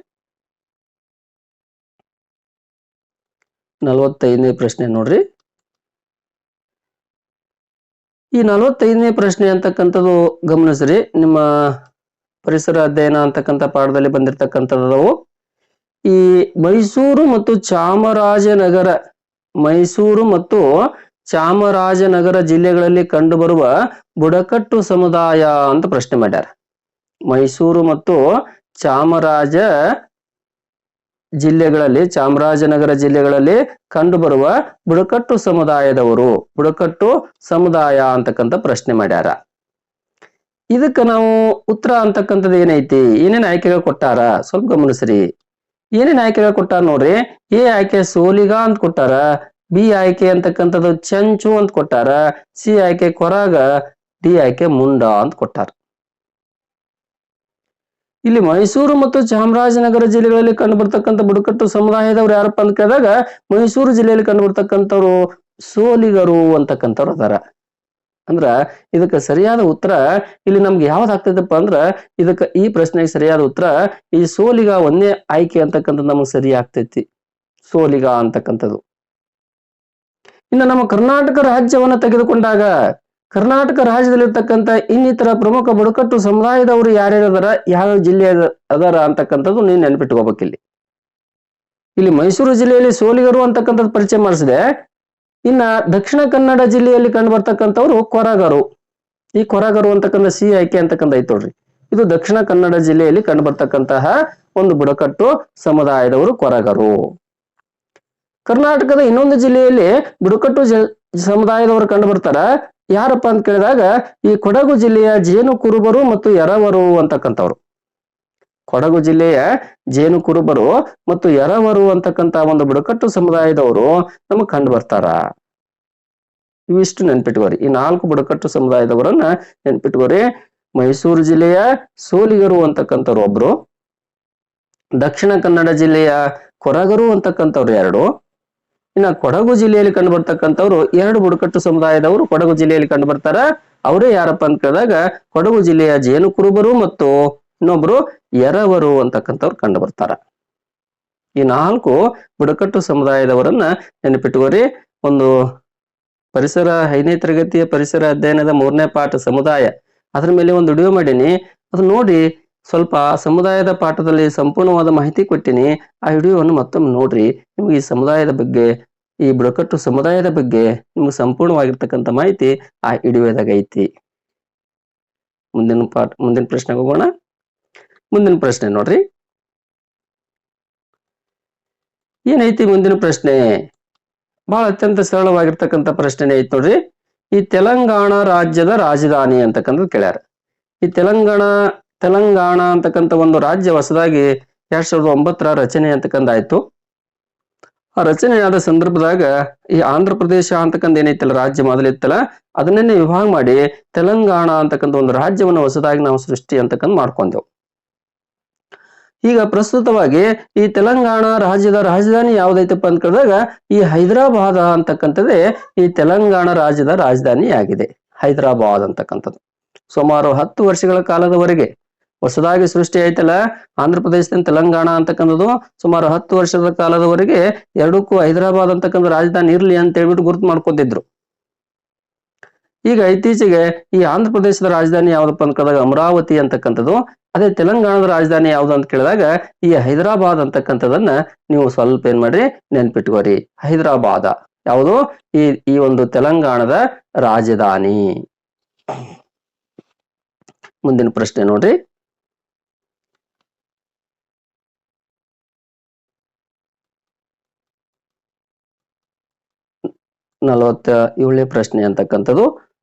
45ನೇ ಪ್ರಶ್ನೆ ನೋಡ್ರಿ. ಈ 45ನೇ ಪ್ರಶ್ನೆ ಅಂತಕ್ಕಂಥದ್ದು ಗಮನಿಸ್ರಿ, ನಿಮ್ಮ ಪರಿಸರ ಅಧ್ಯಯನ ಅಂತಕ್ಕಂಥ ಪಾಠದಲ್ಲಿ ಬಂದಿರತಕ್ಕಂಥದ್ದು. ಈ ಮೈಸೂರು ಮತ್ತು ಚಾಮರಾಜನಗರ ಜಿಲ್ಲೆಗಳಲ್ಲಿ ಕಂಡುಬರುವ ಬುಡಕಟ್ಟು ಸಮುದಾಯ ಅಂತ ಪ್ರಶ್ನೆ ಮಾಡ್ಯಾರ. ಮೈಸೂರು ಮತ್ತು ಚಾಮರಾಜನಗರ ಜಿಲ್ಲೆಗಳಲ್ಲಿ ಕಂಡುಬರುವ ಬುಡಕಟ್ಟು ಸಮುದಾಯ ಅಂತಕ್ಕಂಥ ಪ್ರಶ್ನೆ ಮಾಡ್ಯಾರ. ಇದಕ್ಕ ನಾವು ಉತ್ತರ ಅಂತಕ್ಕಂಥದ್ದು ಏನೈತಿ, ಏನೇನ್ ಆಯ್ಕೆಗಳು ಕೊಟ್ಟಾರ ಸ್ವಲ್ಪ ಗಮನಿಸ್ರಿ. ಏನೇನ್ ಆಯ್ಕೆಗಳು ಕೊಟ್ಟಾರ ನೋಡ್ರಿ. ಎ ಆಯ್ಕೆ ಸೋಲಿಗ ಅಂತ ಕೊಟ್ಟಾರ, ಬಿ ಆಯ್ಕೆ ಅಂತಕ್ಕಂಥದ್ದು ಚಂಚು ಅಂತ ಕೊಟ್ಟಾರ, ಸಿ ಆಯ್ಕೆ ಕೊರಗ, ಡಿ ಆಯ್ಕೆ ಮುಂಡ ಅಂತ ಕೊಟ್ಟಾರ. ಇಲ್ಲಿ ಮೈಸೂರು ಮತ್ತು ಚಾಮರಾಜನಗರ ಜಿಲ್ಲೆಗಳಲ್ಲಿ ಕಂಡು ಬರ್ತಕ್ಕಂಥ ಬುಡಕಟ್ಟು ಸಮುದಾಯದವ್ರು ಯಾರಪ್ಪ ಅಂತ ಕೇಳಿದಾಗ ಮೈಸೂರು ಜಿಲ್ಲೆಯಲ್ಲಿ ಕಂಡು ಬರ್ತಕ್ಕಂಥವ್ರು ಸೋಲಿಗರು ಅಂತಕ್ಕಂಥವ್ರು ಅದಾರ. ಅಂದ್ರ ಇದಕ್ಕೆ ಸರಿಯಾದ ಉತ್ತರ ಇಲ್ಲಿ ನಮ್ಗೆ ಯಾವ್ದು ಆಗ್ತೈತಪ್ಪ ಅಂದ್ರ ಈ ಪ್ರಶ್ನೆಗೆ ಸರಿಯಾದ ಉತ್ತರ ಈ ಸೋಲಿಗ ಒಂದೇ ಆಯ್ಕೆ ಅಂತಕ್ಕಂಥದ್ದು ನಮಗೆ ಸರಿ ಆಗ್ತೈತಿ, ಸೋಲಿಗ ಅಂತಕ್ಕಂಥದ್ದು. ಇನ್ನು ನಮ್ಮ ಕರ್ನಾಟಕ ರಾಜ್ಯವನ್ನ ತೆಗೆದುಕೊಂಡಾಗ ಕರ್ನಾಟಕ ರಾಜ್ಯದಲ್ಲಿರ್ತಕ್ಕಂಥ ಇನ್ನಿತರ ಪ್ರಮುಖ ಬುಡಕಟ್ಟು ಸಮುದಾಯದವರು ಯಾರ್ಯಾರು ಅದಾರ, ಯಾವ ಜಿಲ್ಲೆ ಅದಾರ ಅಂತಕ್ಕಂಥದ್ದು ನೀವು ನೆನಪಿಟ್ಕೋಬೇಕಿಲ್ಲಿ. ಇಲ್ಲಿ ಮೈಸೂರು ಜಿಲ್ಲೆಯಲ್ಲಿ ಸೋಲಿಗರು ಅಂತಕ್ಕಂಥದ್ದು ಪರಿಚಯ ಮಾಡಿಸಿದೆ. ಇನ್ನ ದಕ್ಷಿಣ ಕನ್ನಡ ಜಿಲ್ಲೆಯಲ್ಲಿ ಕಂಡು ಬರ್ತಕ್ಕಂಥವ್ರು ಕೊರಗರು. ಈ ಕೊರಗರು ಅಂತಕ್ಕಂಥ ಸಿ ಆಯ್ಕೆ ಅಂತಕ್ಕಂಥ ಐತ್ ನೋಡ್ರಿ. ಇದು ದಕ್ಷಿಣ ಕನ್ನಡ ಜಿಲ್ಲೆಯಲ್ಲಿ ಕಂಡು ಬರ್ತಕ್ಕಂತಹ ಒಂದು ಬುಡಕಟ್ಟು ಸಮುದಾಯದವರು ಕೊರಗರು. ಕರ್ನಾಟಕದ ಇನ್ನೊಂದು ಜಿಲ್ಲೆಯಲ್ಲಿ ಬುಡಕಟ್ಟು ಸಮುದಾಯದವರು ಕಂಡು ಬರ್ತಾರ. ಯಾರಪ್ಪ ಅಂತ ಕೇಳಿದಾಗ ಈ ಕೊಡಗು ಜಿಲ್ಲೆಯ ಜೇನು ಕುರುಬರು ಮತ್ತು ಎರವರು ಅಂತಕ್ಕಂಥವ್ರು. ಕೊಡಗು ಜಿಲ್ಲೆಯ ಜೇನು ಕುರುಬರು ಮತ್ತು ಎರವರು ಅಂತಕ್ಕಂಥ ಒಂದು ಬುಡಕಟ್ಟು ಸಮುದಾಯದವರು ನಮಗ್ ಕಂಡು ಬರ್ತಾರ. ಇವಿಷ್ಟು ನೆನ್ಪಿಟ್ಕೋರಿ. ಈ 4 ಬುಡಕಟ್ಟು ಸಮುದಾಯದವರನ್ನ ನೆನ್ಪಿಟ್ಕೋರಿ. ಮೈಸೂರು ಜಿಲ್ಲೆಯ ಸೋಲಿಗರು ಅಂತಕ್ಕಂಥವ್ರು ಒಬ್ರು, ದಕ್ಷಿಣ ಕನ್ನಡ ಜಿಲ್ಲೆಯ ಕೊರಗರು ಅಂತಕ್ಕಂಥವ್ರು 2, ಇನ್ನ ಕೊಡಗು ಜಿಲ್ಲೆಯಲ್ಲಿ ಕಂಡು ಬರ್ತಕ್ಕಂಥವ್ರು 2 ಬುಡಕಟ್ಟು ಸಮುದಾಯದವರು ಕೊಡಗು ಜಿಲ್ಲೆಯಲ್ಲಿ ಕಂಡು ಬರ್ತಾರ. ಅವರೇ ಯಾರಪ್ಪ ಅಂತ ಕೇಳಿದಾಗ ಕೊಡಗು ಜಿಲ್ಲೆಯ ಜೇನು ಕುರುಬರು ಮತ್ತು ಇನ್ನೊಬ್ರು ಎರವರು ಅಂತಕ್ಕಂಥವ್ರು ಕಂಡು ಬರ್ತಾರ. ಈ 4 ಬುಡಕಟ್ಟು ಸಮುದಾಯದವರನ್ನ ನೆನಪಿಟ್ಟುಕೋರಿ. ಒಂದು ಪರಿಸರ 5ನೇ ತರಗತಿಯ ಪರಿಸರ ಅಧ್ಯಯನದ 3ನೇ ಪಾಠ ಸಮುದಾಯ, ಅದ್ರ ಮೇಲೆ ಒಂದು ವಿಡಿಯೋ ಮಾಡೀನಿ, ಅದು ನೋಡಿ. ಸ್ವಲ್ಪ ಸಮುದಾಯದ ಪಾಠದಲ್ಲಿ ಸಂಪೂರ್ಣವಾದ ಮಾಹಿತಿ ಕೊಟ್ಟಿನಿ. ಆ ವಿಡಿಯೋವನ್ನು ಮತ್ತೊಮ್ಮೆ ನೋಡ್ರಿ. ನಿಮ್ಗೆ ಈ ಸಮುದಾಯದ ಬಗ್ಗೆ, ಈ ಬುಡಕಟ್ಟು ಸಮುದಾಯದ ಬಗ್ಗೆ ನಿಮ್ಗೆ ಸಂಪೂರ್ಣವಾಗಿರ್ತಕ್ಕಂಥ ಮಾಹಿತಿ ಆ ವಿಡಿಯೋದಾಗ ಐತಿ. ಮುಂದಿನ ಪ್ರಶ್ನೆಗೆ ಹೋಗೋಣ. ಮುಂದಿನ ಪ್ರಶ್ನೆ ನೋಡ್ರಿ, ಏನೈತಿ ಮುಂದಿನ ಪ್ರಶ್ನೆ? ಬಹಳ ಅತ್ಯಂತ ಸರಳವಾಗಿರ್ತಕ್ಕಂಥ ಪ್ರಶ್ನೆ ಐತಿ ನೋಡ್ರಿ. ಈ ತೆಲಂಗಾಣ ರಾಜ್ಯದ ರಾಜಧಾನಿ ಅಂತಕ್ಕಂಥದ್ದು ಕೇಳ್ಯಾರ. ಈ ತೆಲಂಗಾಣ ಅಂತಕ್ಕಂಥ ಒಂದು ರಾಜ್ಯ ಹೊಸದಾಗಿ 2009 ರಚನೆ ಅಂತಕ್ಕಂಥಾಯ್ತು. ಆ ರಚನೆ ಆದ ಸಂದರ್ಭದಾಗ ಈ ಆಂಧ್ರ ಪ್ರದೇಶ ಅಂತಕ್ಕಂಥ ಏನೈತಲ್ಲ ರಾಜ್ಯ ಮೊದಲಿತ್ತಲ್ಲ, ಅದನ್ನೇ ವಿಭಾಗ ಮಾಡಿ ತೆಲಂಗಾಣ ಅಂತಕ್ಕಂಥ ಒಂದು ರಾಜ್ಯವನ್ನು ಹೊಸದಾಗಿ ನಾವು ಸೃಷ್ಟಿ ಅಂತಕ್ಕಂಥ ಮಾಡ್ಕೊಂಡೆವು. ಈಗ ಪ್ರಸ್ತುತವಾಗಿ ಈ ತೆಲಂಗಾಣ ರಾಜ್ಯದ ರಾಜಧಾನಿ ಯಾವ್ದೈತಪ್ಪ ಅಂತ ಕೇಳಿದಾಗ ಈ ಹೈದರಾಬಾದ್ ಅಂತಕ್ಕಂಥದ್ದೇ ಈ ತೆಲಂಗಾಣ ರಾಜ್ಯದ ರಾಜಧಾನಿ ಆಗಿದೆ. ಹೈದರಾಬಾದ್ ಅಂತಕ್ಕಂಥದ್ದು ಸುಮಾರು 10 ವರ್ಷಗಳ ಕಾಲದವರೆಗೆ ಹೊಸದಾಗಿ ಸೃಷ್ಟಿ ಆಯ್ತಲ್ಲ ಆಂಧ್ರ ಪ್ರದೇಶದಿಂದ ತೆಲಂಗಾಣ ಅಂತಕ್ಕಂಥದ್ದು, ಸುಮಾರು 10 ವರ್ಷದ ಕಾಲದವರೆಗೆ ಎರಡಕ್ಕೂ ಹೈದರಾಬಾದ್ ಅಂತಕ್ಕಂಥ ರಾಜಧಾನಿ ಇರ್ಲಿ ಅಂತ ಹೇಳ್ಬಿಟ್ಟು ಗುರುತು ಮಾಡ್ಕೊಂಡಿದ್ರು. ಈಗ ಇತ್ತೀಚೆಗೆ ಈ ಆಂಧ್ರ ಪ್ರದೇಶದ ರಾಜಧಾನಿ ಯಾವ್ದಪ್ಪ ಅಂತ ಕೇಳಿದಾಗ ಅಮರಾವತಿ ಅಂತಕ್ಕಂಥದ್ದು, ಅದೇ ತೆಲಂಗಾಣದ ರಾಜಧಾನಿ ಯಾವ್ದು ಅಂತ ಕೇಳಿದಾಗ ಈ ಹೈದರಾಬಾದ್ ಅಂತಕ್ಕಂಥದನ್ನ ನೀವು ಸ್ವಲ್ಪ ಏನ್ ಮಾಡ್ರಿ ನೆನ್ಪಿಟ್ಕೋರಿ. ಹೈದರಾಬಾದ ಯಾವುದು ಈ ಒಂದು ತೆಲಂಗಾಣದ ರಾಜಧಾನಿ. ಮುಂದಿನ ಪ್ರಶ್ನೆ ನೋಡ್ರಿ, ನೇ ಪ್ರಶ್ನೆ ಅಂತಕ್ಕಂಥದ್ದು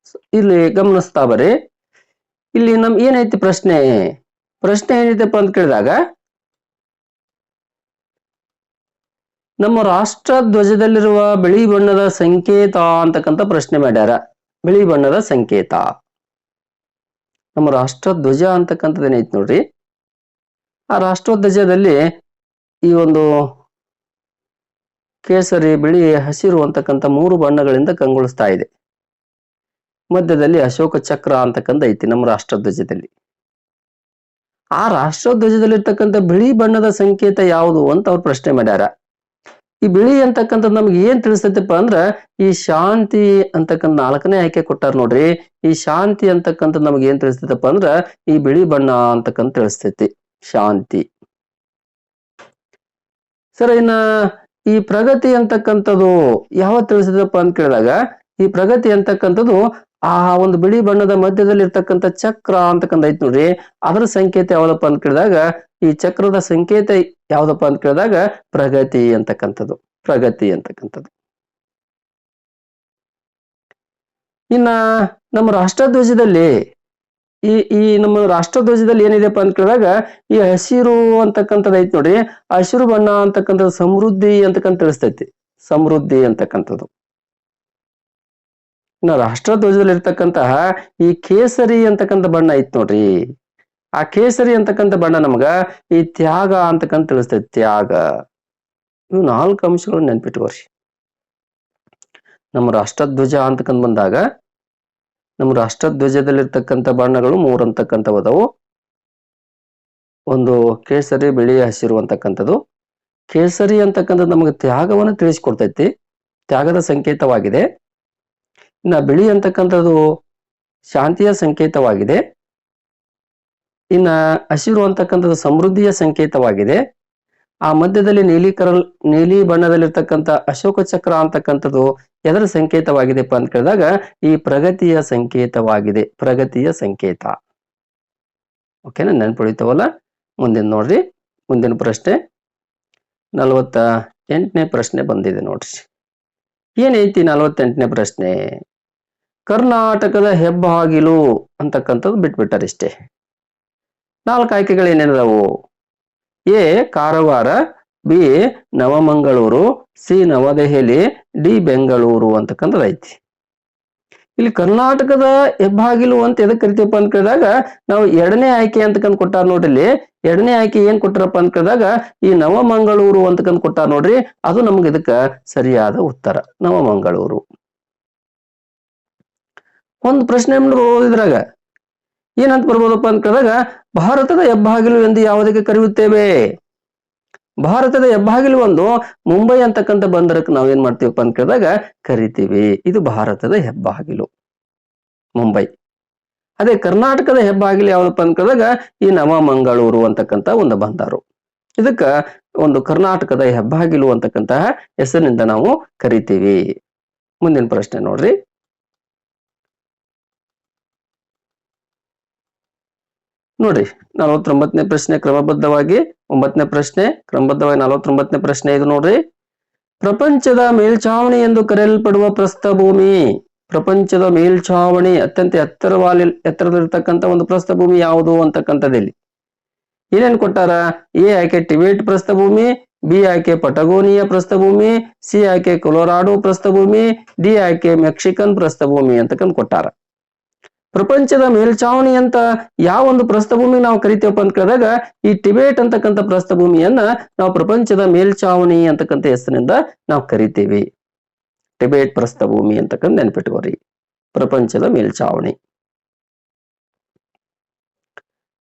ಇಲ್ಲಿ ಗಮನಿಸ್ತಾ ಬರ್ರಿ. ಇಲ್ಲಿ ಏನೈತಿ ಪ್ರಶ್ನೆ ಏನೈತಪ್ಪ ಅಂತ ಕೇಳಿದಾಗ ನಮ್ಮ ರಾಷ್ಟ್ರ ಧ್ವಜದಲ್ಲಿರುವ ಬಿಳಿ ಬಣ್ಣದ ಸಂಕೇತ ಅಂತಕ್ಕಂಥ ಪ್ರಶ್ನೆ ಮಾಡ್ಯಾರ. ಬಿಳಿ ಬಣ್ಣದ ಸಂಕೇತ ನಮ್ಮ ರಾಷ್ಟ್ರ ಧ್ವಜ ಅಂತಕ್ಕಂಥದ್ದು ಏನೈತಿ ನೋಡ್ರಿ. ಆ ರಾಷ್ಟ್ರ ಧ್ವಜದಲ್ಲಿ ಈ ಒಂದು ಕೇಸರಿ, ಬಿಳಿ, ಹಸಿರು ಅಂತಕ್ಕಂಥ 3 ಬಣ್ಣಗಳಿಂದ ಕಂಗೊಳಿಸ್ತಾ ಇದೆ. ಮಧ್ಯದಲ್ಲಿ ಅಶೋಕ ಚಕ್ರ ಅಂತಕ್ಕಂಥ ಐತಿ ನಮ್ಮ ರಾಷ್ಟ್ರ ಧ್ವಜದಲ್ಲಿ. ಆ ರಾಷ್ಟ್ರ ಧ್ವಜದಲ್ಲಿರ್ತಕ್ಕಂಥ ಬಿಳಿ ಬಣ್ಣದ ಸಂಕೇತ ಯಾವುದು ಅಂತ ಅವ್ರು ಪ್ರಶ್ನೆ ಮಾಡ್ಯಾರ. ಈ ಬಿಳಿ ಅಂತಕ್ಕಂಥದ್ದು ನಮ್ಗೆ ಏನ್ ತಿಳಿಸ್ತೈತಪ್ಪ ಅಂದ್ರ ಈ ಶಾಂತಿ ಅಂತಕ್ಕಂಥ 4ನೇ ಆಯ್ಕೆ ಕೊಟ್ಟಾರ ನೋಡ್ರಿ. ಈ ಶಾಂತಿ ಅಂತಕ್ಕಂಥದ್ದು ನಮ್ಗೆ ಏನ್ ತಿಳಿಸ್ತೈತಪ್ಪ ಅಂದ್ರ ಈ ಬಿಳಿ ಬಣ್ಣ ಅಂತಕ್ಕಂಥ ತಿಳಿಸ್ತೈತಿ, ಶಾಂತಿ. ಸರ್, ಇನ್ನ ಈ ಪ್ರಗತಿ ಅಂತಕ್ಕಂಥದ್ದು ಯಾವ ತಿಳಿಸಿದಪ್ಪ ಅಂತ ಕೇಳಿದಾಗ ಈ ಪ್ರಗತಿ ಅಂತಕ್ಕಂಥದ್ದು ಆ ಒಂದು ಬಿಳಿ ಬಣ್ಣದ ಮಧ್ಯದಲ್ಲಿ ಇರ್ತಕ್ಕಂಥ ಚಕ್ರ ಅಂತಕ್ಕಂಥ ಐತಿ ನೋಡ್ರಿ, ಅದರ ಸಂಕೇತ ಯಾವ್ದಪ್ಪ ಅಂತ ಕೇಳಿದಾಗ ಈ ಚಕ್ರದ ಸಂಕೇತ ಯಾವ್ದಪ್ಪ ಅಂತ ಕೇಳಿದಾಗ ಪ್ರಗತಿ ಅಂತಕ್ಕಂಥದ್ದು. ಇನ್ನ ನಮ್ಮ ರಾಷ್ಟ್ರಧ್ವಜದಲ್ಲಿ ಈ ನಮ್ಮ ರಾಷ್ಟ್ರಧ್ವಜದಲ್ಲಿ ಏನಿದೆಪ್ಪ ಅಂತ ಕೇಳಿದಾಗ ಈ ಹಸಿರು ಅಂತಕ್ಕಂಥದ್ದು ಐತಿ ನೋಡ್ರಿ. ಹಸಿರು ಬಣ್ಣ ಅಂತಕ್ಕಂಥದ್ದು ಸಮೃದ್ಧಿ ಅಂತಕ್ಕಂಥ ತಿಳಿಸ್ತೈತಿ, ಸಮೃದ್ಧಿ ಅಂತಕ್ಕಂಥದ್ದು. ಇನ್ನು ರಾಷ್ಟ್ರಧ್ವಜದಲ್ಲಿ ಇರ್ತಕ್ಕಂತಹ ಈ ಕೇಸರಿ ಅಂತಕ್ಕಂಥ ಬಣ್ಣ ಐತಿ ನೋಡ್ರಿ. ಆ ಕೇಸರಿ ಅಂತಕ್ಕಂಥ ಬಣ್ಣ ನಮಗ ಈ ತ್ಯಾಗ ಅಂತಕ್ಕಂಥ ತಿಳಿಸ್ತೈತಿ, ತ್ಯಾಗ. ಇವು 4 ಅಂಶಗಳು ನೆನ್ಪಿಟ್ಕೋರಿ. ನಮ್ಮ ರಾಷ್ಟ್ರಧ್ವಜ ಅಂತಕ್ಕಂಥ ಬಂದಾಗ ನಮ್ಮ ರಾಷ್ಟ್ರಧ್ವಜದಲ್ಲಿರ್ತಕ್ಕಂಥ ಬಣ್ಣಗಳು 3 ಅಂತಕ್ಕಂಥವು ಅದಾವು. ಒಂದು ಕೇಸರಿ, ಬಿಳಿ, ಹಸಿರು ಅಂತಕ್ಕಂಥದ್ದು. ಕೇಸರಿ ಅಂತಕ್ಕಂಥದ್ದು ನಮಗೆ ತ್ಯಾಗವನ್ನು ತಿಳಿಸ್ಕೊಡ್ತೈತಿ, ತ್ಯಾಗದ ಸಂಕೇತವಾಗಿದೆ. ಇನ್ನ ಬಿಳಿ ಅಂತಕ್ಕಂಥದ್ದು ಶಾಂತಿಯ ಸಂಕೇತವಾಗಿದೆ. ಇನ್ನ ಹಸಿರು ಅಂತಕ್ಕಂಥದ್ದು ಸಮೃದ್ಧಿಯ ಸಂಕೇತವಾಗಿದೆ. ಆ ಮಧ್ಯದಲ್ಲಿ ನೀಲಿ ಬಣ್ಣದಲ್ಲಿರ್ತಕ್ಕಂಥ ಅಶೋಕ ಚಕ್ರ ಅಂತಕ್ಕಂಥದ್ದು ಎದರ ಸಂಕೇತವಾಗಿದೆಪ್ಪ ಅಂತ ಕೇಳಿದಾಗ ಈ ಪ್ರಗತಿಯ ಸಂಕೇತವಾಗಿದೆ, ಪ್ರಗತಿಯ ಸಂಕೇತ. ಓಕೆನಾ, ನೆನ್ಪಿಡಿತವಲ್ಲ. ಮುಂದಿನ ನೋಡ್ರಿ, ಮುಂದಿನ ಪ್ರಶ್ನೆ 48ನೇ ಪ್ರಶ್ನೆ ಬಂದಿದೆ ನೋಡ್ರಿ. ಏನೈತಿ 48ನೇ ಪ್ರಶ್ನೆ? ಕರ್ನಾಟಕದ ಹೆಬ್ಬಾಗಿಲು ಅಂತಕ್ಕಂಥದ್ದು ಬಿಟ್ಬಿಟ್ಟಾರ ಇಷ್ಟೇ. 4 ಆಯ್ಕೆಗಳು ಏನೇನದಾವು? A Karwar, B Navamangaluru, C Navadehali, D Bengaluru ಅಂತಕ್ಕಂಥದ್ದು ಐತಿ. ಇಲ್ಲಿ ಕರ್ನಾಟಕದ ಹೆಬ್ಬಾಗಿಲು ಅಂತ ಎದಕ್ಕೆ ಕರಿತೀವಪ್ಪ ಅಂತ ಕೇಳಿದಾಗ ನಾವು ಎರಡನೇ ಆಯ್ಕೆ ಅಂತಕಂದ್ ಕೊಟ್ಟಾರ ನೋಡ್ರಿ. ಇಲ್ಲಿ ಎರಡನೇ ಆಯ್ಕೆ ಏನ್ ಕೊಟ್ಟಾರಪ್ಪ ಅಂತ ಕೇಳಿದಾಗ ಈ ನವಮಂಗಳೂರು ಅಂತಕಂದ್ ಕೊಟ್ಟಾರ ನೋಡ್ರಿ. ಅದು ನಮ್ಗೆ ಇದಕ್ಕ ಸರಿಯಾದ ಉತ್ತರ, ನವಮಂಗಳೂರು. ಒಂದು ಪ್ರಶ್ನೆ ಇದ್ರಾಗ ಏನಂತ ಬರ್ಬೋದಪ್ಪ ಅಂತ ಕೇಳಿದಾಗ ಭಾರತದ ಹೆಬ್ಬಾಗಿಲು ಎಂದು ಯಾವುದಕ್ಕೆ ಕರೆಯುತ್ತೇವೆ? ಭಾರತದ ಹೆಬ್ಬಾಗಿಲು ಒಂದು ಮುಂಬೈ ಅಂತಕ್ಕಂಥ ಬಂದರಕ್ಕೆ ನಾವೇನ್ ಮಾಡ್ತೀವಪ್ಪ ಅಂತ ಕೇಳಿದಾಗ ಕರಿತೀವಿ. ಇದು ಭಾರತದ ಹೆಬ್ಬಾಗಿಲು ಮುಂಬೈ. ಅದೇ ಕರ್ನಾಟಕದ ಹೆಬ್ಬಾಗಿಲು ಯಾವ್ದಪ್ಪ ಅಂತ ಕೇಳಿದಾಗ ಈ ನವಮಂಗಳೂರು ಅಂತಕ್ಕಂಥ ಒಂದು ಬಂದರು. ಇದಕ್ಕ ಒಂದು ಕರ್ನಾಟಕದ ಹೆಬ್ಬಾಗಿಲು ಅಂತಕ್ಕಂತಹ ಹೆಸರಿನಿಂದ ನಾವು ಕರಿತೀವಿ. ಮುಂದಿನ ಪ್ರಶ್ನೆ ನೋಡ್ರಿ. ನೋಡ್ರಿ 49ನೇ ಪ್ರಶ್ನೆ ಕ್ರಮಬದ್ಧವಾಗಿ 9ನೇ ಪ್ರಶ್ನೆ ಕ್ರಮಬದ್ಧವಾಗಿ 49ನೇ ಪ್ರಶ್ನೆ ಇದು ನೋಡ್ರಿ. ಪ್ರಪಂಚದ ಮೇಲ್ಛಾವಣಿ ಎಂದು ಕರೆಯಲ್ಪಡುವ ಪ್ರಸ್ಥಭೂಮಿ, ಪ್ರಪಂಚದ ಮೇಲ್ಛಾವಣಿ ಅತ್ಯಂತ ಎತ್ತರದಲ್ಲಿರ್ತಕ್ಕಂಥ ಒಂದು ಪ್ರಸ್ಥಭೂಮಿ ಯಾವುದು ಅಂತಕ್ಕಂಥದ್ದಲ್ಲಿ ಏನೇನ್ ಕೊಟ್ಟಾರ? ಎ ಆಯ್ಕೆ ಟಿಬೇಟ್ ಪ್ರಸ್ಥಭೂಮಿ, ಬಿ ಆಯ್ಕೆ ಪಟಗೋನಿಯ ಪ್ರಸ್ಥಭೂಮಿ, ಸಿ ಆಯ್ಕೆ ಕೊಲೊರಾಡೋ ಪ್ರಸ್ಥಭೂಮಿ, ಡಿ ಆಯ್ಕೆ ಮೆಕ್ಸಿಕನ್ ಪ್ರಸ್ಥಭೂಮಿ ಅಂತಕ್ಕಂಥ ಕೊಟ್ಟಾರ. ಪ್ರಪಂಚದ ಮೇಲ್ಛಾವಣಿ ಅಂತ ಯಾವ ಒಂದು ಪ್ರಸ್ಥಭೂಮಿ ನಾವು ಕರಿತೀವಪ್ಪ ಅಂತ ಕೇಳಿದಾಗ ಈ ಟಿಬೇಟ್ ಅಂತಕ್ಕಂಥ ಪ್ರಸ್ಥಭೂಮಿಯನ್ನ ನಾವು ಪ್ರಪಂಚದ ಮೇಲ್ಛಾವಣಿ ಅಂತಕ್ಕಂಥ ಹೆಸರಿನಿಂದ ನಾವು ಕರಿತೀವಿ. ಟಿಬೇಟ್ ಪ್ರಸ್ಥಭೂಮಿ ಅಂತಕ್ಕಂಥ ನೆನ್ಪಿಟ್ಕೋರಿ, ಪ್ರಪಂಚದ ಮೇಲ್ಛಾವಣಿ.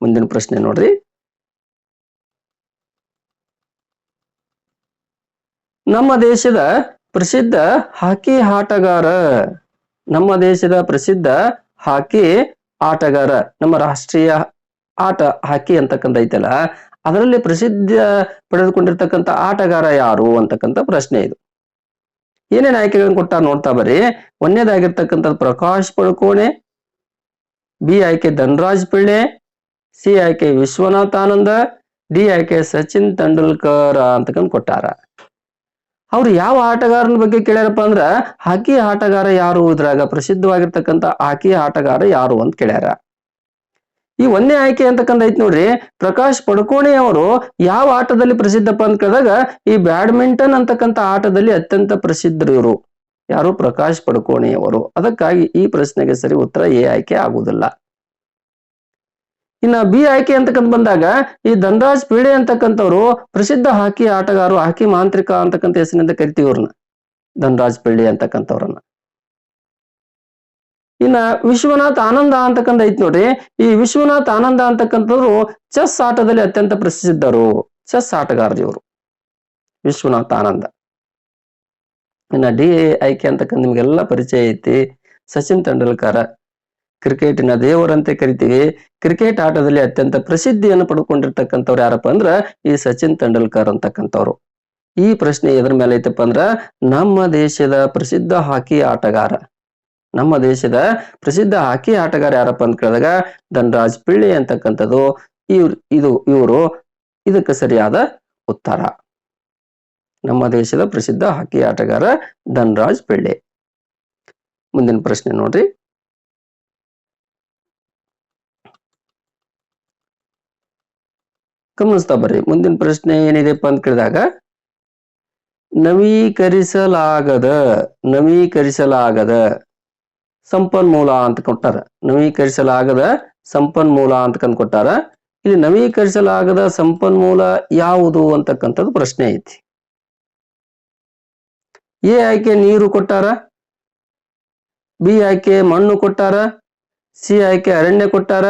ಮುಂದಿನ ಪ್ರಶ್ನೆ ನೋಡ್ರಿ. ನಮ್ಮ ದೇಶದ ಪ್ರಸಿದ್ಧ ಹಾಕಿ ಆಟಗಾರ, ನಮ್ಮ ದೇಶದ ಪ್ರಸಿದ್ಧ ಹಾಕಿ ಆಟಗಾರ, ನಮ್ಮ ರಾಷ್ಟ್ರೀಯ ಆಟ ಹಾಕಿ ಅಂತಕ್ಕಂಥ ಐತಲ್ಲ, ಅದರಲ್ಲಿ ಪ್ರಸಿದ್ಧ ಪಡೆದುಕೊಂಡಿರ್ತಕ್ಕಂಥ ಆಟಗಾರ ಯಾರು ಅಂತಕ್ಕಂಥ ಪ್ರಶ್ನೆ ಇದು. ಏನೇನು ಆಯ್ಕೆಗಳನ್ನು ಕೊಟ್ಟ ನೋಡ್ತಾ ಬರ್ರಿ. ಒಂದನೇದಾಗಿರ್ತಕ್ಕಂಥದ್ದು ಪ್ರಕಾಶ್ ಪಡುಕೋಣೆ, ಬಿ ಆಯ್ಕೆ ಧನರಾಜ್ ಪಿಳ್ಳೆ, ಸಿ ಆಯ್ಕೆ ವಿಶ್ವನಾಥ್ ಆನಂದ, ಡಿ ಆಯ್ಕೆ ಸಚಿನ್ ತೆಂಡೂಲ್ಕರ್ ಅಂತಕ್ಕಂಥ ಕೊಟ್ಟಾರ. ಅವ್ರು ಯಾವ ಆಟಗಾರನ ಬಗ್ಗೆ ಕೇಳ್ಯಾರಪ್ಪ ಅಂದ್ರ ಹಾಕಿ ಆಟಗಾರ ಯಾರು, ಇದ್ರಾಗ ಪ್ರಸಿದ್ಧವಾಗಿರ್ತಕ್ಕಂಥ ಹಾಕಿ ಆಟಗಾರ ಯಾರು ಅಂತ ಕೇಳ್ಯಾರ. ಈ ಒಂದೇ ಆಯ್ಕೆ ಅಂತಕ್ಕಂಥ ಐತಿ ನೋಡ್ರಿ. ಪ್ರಕಾಶ್ ಪಡುಕೋಣೆ ಅವರು ಯಾವ ಆಟದಲ್ಲಿ ಪ್ರಸಿದ್ಧಪ್ಪ ಅಂತ ಕೇಳಿದಾಗ ಈ ಬ್ಯಾಡ್ಮಿಂಟನ್ ಅಂತಕ್ಕಂಥ ಆಟದಲ್ಲಿ ಅತ್ಯಂತ ಪ್ರಸಿದ್ಧರು ಇವರು. ಯಾರು? ಪ್ರಕಾಶ್ ಪಡುಕೋಣೆ ಅವರು. ಅದಕ್ಕಾಗಿ ಈ ಪ್ರಶ್ನೆಗೆ ಸರಿ ಉತ್ತರ ಎ ಆಯ್ಕೆ ಆಗುವುದಿಲ್ಲ. ಇನ್ನ ಬಿ ಆಯ್ಕೆ ಅಂತಕ್ಕಂಥ ಬಂದಾಗ ಈ ಧನರಾಜ್ ಪಿಳ್ಳೆ ಅಂತಕ್ಕಂಥವ್ರು ಪ್ರಸಿದ್ಧ ಹಾಕಿ ಆಟಗಾರರು, ಹಾಕಿ ಮಾಂತ್ರಿಕ ಅಂತಕ್ಕಂಥ ಹೆಸರಿನಿಂದ ಕರಿತೀವಿ ಅವ್ರನ್ನ, ಧನರಾಜ್ ಪಿಳ್ಳೆ ಅಂತಕ್ಕಂಥವ್ರನ್ನ. ಇನ್ನ ವಿಶ್ವನಾಥ್ ಆನಂದ ಅಂತಕ್ಕಂಥ ಐತಿ ನೋಡ್ರಿ. ಈ ವಿಶ್ವನಾಥ್ ಆನಂದ ಅಂತಕ್ಕಂಥವ್ರು ಚೆಸ್ ಆಟದಲ್ಲಿ ಅತ್ಯಂತ ಪ್ರಸಿದ್ಧರು, ಚೆಸ್ ಆಟಗಾರರು ಇವರು, ವಿಶ್ವನಾಥ್ ಆನಂದ. ಇನ್ನ ಡಿ ಆಯ್ಕೆ ಅಂತಕ್ಕಂಥ ನಿಮ್ಗೆಲ್ಲ ಪರಿಚಯ ಐತಿ, ಸಚಿನ್ ತೆಂಡೂಲ್ಕರ್, ಕ್ರಿಕೆಟಿನ ದೇವರಂತೆ ಕರಿತೀವಿ. ಕ್ರಿಕೆಟ್ ಆಟದಲ್ಲಿ ಅತ್ಯಂತ ಪ್ರಸಿದ್ಧಿಯನ್ನು ಪಡ್ಕೊಂಡಿರ್ತಕ್ಕಂಥವ್ರು ಯಾರಪ್ಪ ಅಂದ್ರ ಈ ಸಚಿನ್ ತೆಂಡೂಲ್ಕರ್ ಅಂತಕ್ಕಂಥವ್ರು. ಈ ಪ್ರಶ್ನೆ ಎದ್ರ ಮೇಲೆ ಐತಪ್ಪ ಅಂದ್ರ ನಮ್ಮ ದೇಶದ ಪ್ರಸಿದ್ಧ ಹಾಕಿ ಆಟಗಾರ, ನಮ್ಮ ದೇಶದ ಪ್ರಸಿದ್ಧ ಹಾಕಿ ಆಟಗಾರ ಯಾರಪ್ಪ ಅಂತ ಕೇಳಿದಾಗ ಧನರಾಜ್ ಪಿಳ್ಳೆ ಅಂತಕ್ಕಂಥದ್ದು ಇವರು ಇದಕ್ಕೆ ಸರಿಯಾದ ಉತ್ತರ. ನಮ್ಮ ದೇಶದ ಪ್ರಸಿದ್ಧ ಹಾಕಿ ಆಟಗಾರ ಧನರಾಜ್ ಪಿಳ್ಳೆ. ಮುಂದಿನ ಪ್ರಶ್ನೆ ನೋಡ್ರಿ. ಗಮನಿಸ್ತಾ ಬರ್ರಿ. ಮುಂದಿನ ಪ್ರಶ್ನೆ ಏನಿದೆಪ್ಪ ಅಂತ ಕೇಳಿದಾಗ ನವೀಕರಿಸಲಾಗದ ಸಂಪನ್ಮೂಲ ಅಂತ ಕೊಟ್ಟಾರ. ನವೀಕರಿಸಲಾಗದ ಸಂಪನ್ಮೂಲ ಅಂತ ಕೊಟ್ಟಾರ. ಇಲ್ಲಿ ನವೀಕರಿಸಲಾಗದ ಸಂಪನ್ಮೂಲ ಯಾವುದು ಅಂತಕ್ಕಂಥದ್ದು ಪ್ರಶ್ನೆ ಐತಿ. ಎ ಆಯ್ಕೆ ನೀರು ಕೊಟ್ಟಾರ, ಬಿ ಆಯ್ಕೆ ಮಣ್ಣು ಕೊಟ್ಟಾರ, ಸಿ ಆಯ್ಕೆ ಅರಣ್ಯ ಕೊಟ್ಟಾರ,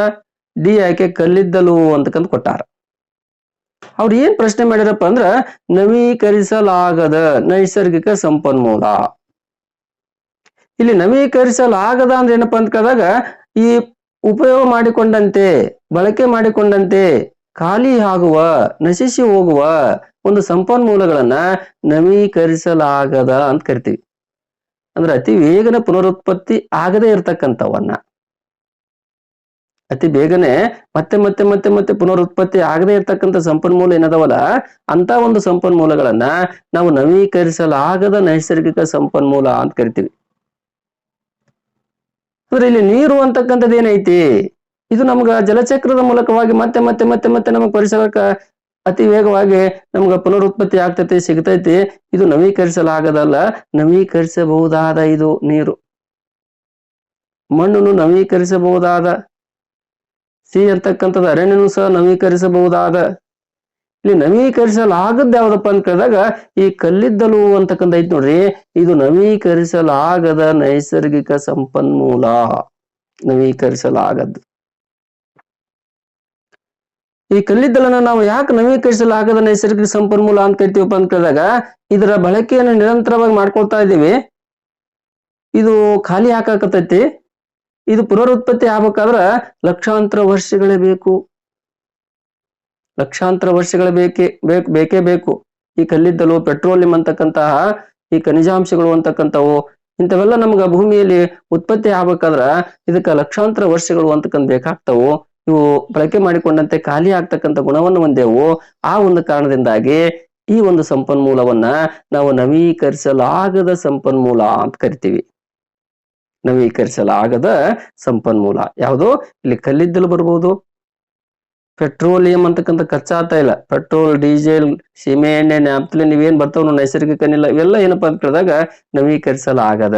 ಡಿ ಆಯ್ಕೆ ಕಲ್ಲಿದ್ದಲು ಅಂತಕ್ಕಂಥ ಕೊಟ್ಟಾರ. ಅವ್ರು ಏನ್ ಪ್ರಶ್ನೆ ಮಾಡ್ಯಾರಪ್ಪ ಅಂದ್ರ ನವೀಕರಿಸಲಾಗದ ನೈಸರ್ಗಿಕ ಸಂಪನ್ಮೂಲ. ಇಲ್ಲಿ ನವೀಕರಿಸಲಾಗದ ಅಂದ್ರೆ ಏನಪ್ಪಾ ಅಂತ ಕೇಳಿದಾಗ ಈ ಉಪಯೋಗ ಮಾಡಿಕೊಂಡಂತೆ, ಬಳಕೆ ಮಾಡಿಕೊಂಡಂತೆ ಖಾಲಿ ಆಗುವ, ನಶಿಸಿ ಹೋಗುವ ಒಂದು ಸಂಪನ್ಮೂಲಗಳನ್ನ ನವೀಕರಿಸಲಾಗದ ಅಂತ ಕರಿತೀವಿ. ಅಂದ್ರೆ ಅತಿ ಬೇಗನೆ ಪುನರುತ್ಪತ್ತಿ ಆಗದೆ ಇರ್ತಕ್ಕಂಥವನ್ನ, ಅತಿ ಬೇಗನೆ ಮತ್ತೆ ಮತ್ತೆ ಮತ್ತೆ ಮತ್ತೆ ಪುನರುತ್ಪತ್ತಿ ಆಗದೆ ಇರ್ತಕ್ಕಂಥ ಸಂಪನ್ಮೂಲ ಏನದವಲ್ಲ ಅಂತ ಒಂದು ಸಂಪನ್ಮೂಲಗಳನ್ನ ನಾವು ನವೀಕರಿಸಲಾಗದ ನೈಸರ್ಗಿಕ ಸಂಪನ್ಮೂಲ ಅಂತ ಕರಿತೀವಿ. ಅಂದ್ರೆ ಇಲ್ಲಿ ನೀರು ಅಂತಕ್ಕಂಥದ್ದು ಏನೈತಿ, ಇದು ನಮ್ಗ ಜಲಚಕ್ರದ ಮೂಲಕವಾಗಿ ಮತ್ತೆ ಮತ್ತೆ ಮತ್ತೆ ಮತ್ತೆ ನಮಗ್ ಪರಿಸರಕ್ಕೆ ಅತಿ ವೇಗವಾಗಿ ನಮ್ಗ ಪುನರುತ್ಪತ್ತಿ ಆಗ್ತೈತಿ, ಸಿಗ್ತೈತಿ. ಇದು ನವೀಕರಿಸಲಾಗದಲ್ಲ, ನವೀಕರಿಸಬಹುದಾದ ಇದು ನೀರು. ಮಣ್ಣನ್ನು ನವೀಕರಿಸಬಹುದಾದ. ಸಿ ಅಂತಕ್ಕಂಥದ್ದು ಅರಣ್ಯನು ಸಹ ನವೀಕರಿಸಬಹುದಾದ. ಇಲ್ಲಿ ನವೀಕರಿಸಲಾಗದ್ದು ಯಾವ್ದಪ್ಪ ಅಂತ ಕೇಳಿದಾಗ ಈ ಕಲ್ಲಿದ್ದಲು ಅಂತಕ್ಕಂಥ ಐತಿ ನೋಡ್ರಿ, ಇದು ನವೀಕರಿಸಲಾಗದ ನೈಸರ್ಗಿಕ ಸಂಪನ್ಮೂಲ. ನವೀಕರಿಸಲಾಗದ್ದು. ಈ ಕಲ್ಲಿದ್ದಲನ್ನ ನಾವು ಯಾಕೆ ನವೀಕರಿಸಲಾಗದ ನೈಸರ್ಗಿಕ ಸಂಪನ್ಮೂಲ ಅಂತ ಕರಿತೀವಪ್ಪ ಅಂತ ಕೇಳಿದಾಗ ಇದರ ಬಳಕೆಯನ್ನು ನಿರಂತರವಾಗಿ ಮಾಡ್ಕೊಳ್ತಾ ಇದ್ದೀವಿ. ಇದು ಖಾಲಿ ಹಾಕಾಕತೈತಿ. ಇದು ಪುನರುತ್ಪತ್ತಿ ಆಗ್ಬೇಕಾದ್ರ ಲಕ್ಷಾಂತರ ವರ್ಷಗಳೇ ಬೇಕು. ಲಕ್ಷಾಂತರ ವರ್ಷಗಳೇ ಬೇಕೇ ಬೇಕು. ಈ ಕಲ್ಲಿದ್ದಲು, ಪೆಟ್ರೋಲಿಯಂ ಅಂತಕ್ಕಂತಹ ಈ ಖನಿಜಾಂಶಗಳು ಅಂತಕ್ಕಂಥವು ಇಂಥವೆಲ್ಲ ನಮ್ಗ ಭೂಮಿಯಲ್ಲಿ ಉತ್ಪತ್ತಿ ಆಗ್ಬೇಕಾದ್ರ ಇದಕ್ಕೆ ಲಕ್ಷಾಂತರ ವರ್ಷಗಳು ಅಂತಕ್ಕಂಥ ಬೇಕಾಗ್ತಾವು. ಇವು ಬಳಕೆ ಮಾಡಿಕೊಂಡಂತೆ ಖಾಲಿ ಆಗ್ತಕ್ಕಂಥ ಗುಣವನ್ನು ಹೊಂದೇವು. ಆ ಒಂದು ಕಾರಣದಿಂದಾಗಿ ಈ ಒಂದು ಸಂಪನ್ಮೂಲವನ್ನ ನಾವು ನವೀಕರಿಸಲಾಗದ ಸಂಪನ್ಮೂಲ ಅಂತ ಕರಿತೀವಿ. ನವೀಕರಿಸಲಾಗದ ಸಂಪನ್ಮೂಲ ಯಾವುದು? ಇಲ್ಲಿ ಕಲ್ಲಿದ್ದಲು ಬರ್ಬೋದು, ಪೆಟ್ರೋಲಿಯಂ ಅಂತಕ್ಕಂಥ ಕಚ್ಚಾ ತೈಲ, ಪೆಟ್ರೋಲ್, ಡೀಸೆಲ್, ಸೀಮೆ ಎಣ್ಣೆ, ನ್ಯಾಪ್ಥಲಿನ್ ಇವೇನ್ ಬರ್ತಾವ ನೈಸರ್ಗಿಕ ಅನಿಲ, ಇವೆಲ್ಲ ಏನಪ್ಪಾ ಅಂತ ಕೇಳಿದಾಗ ನವೀಕರಿಸಲಾಗದ.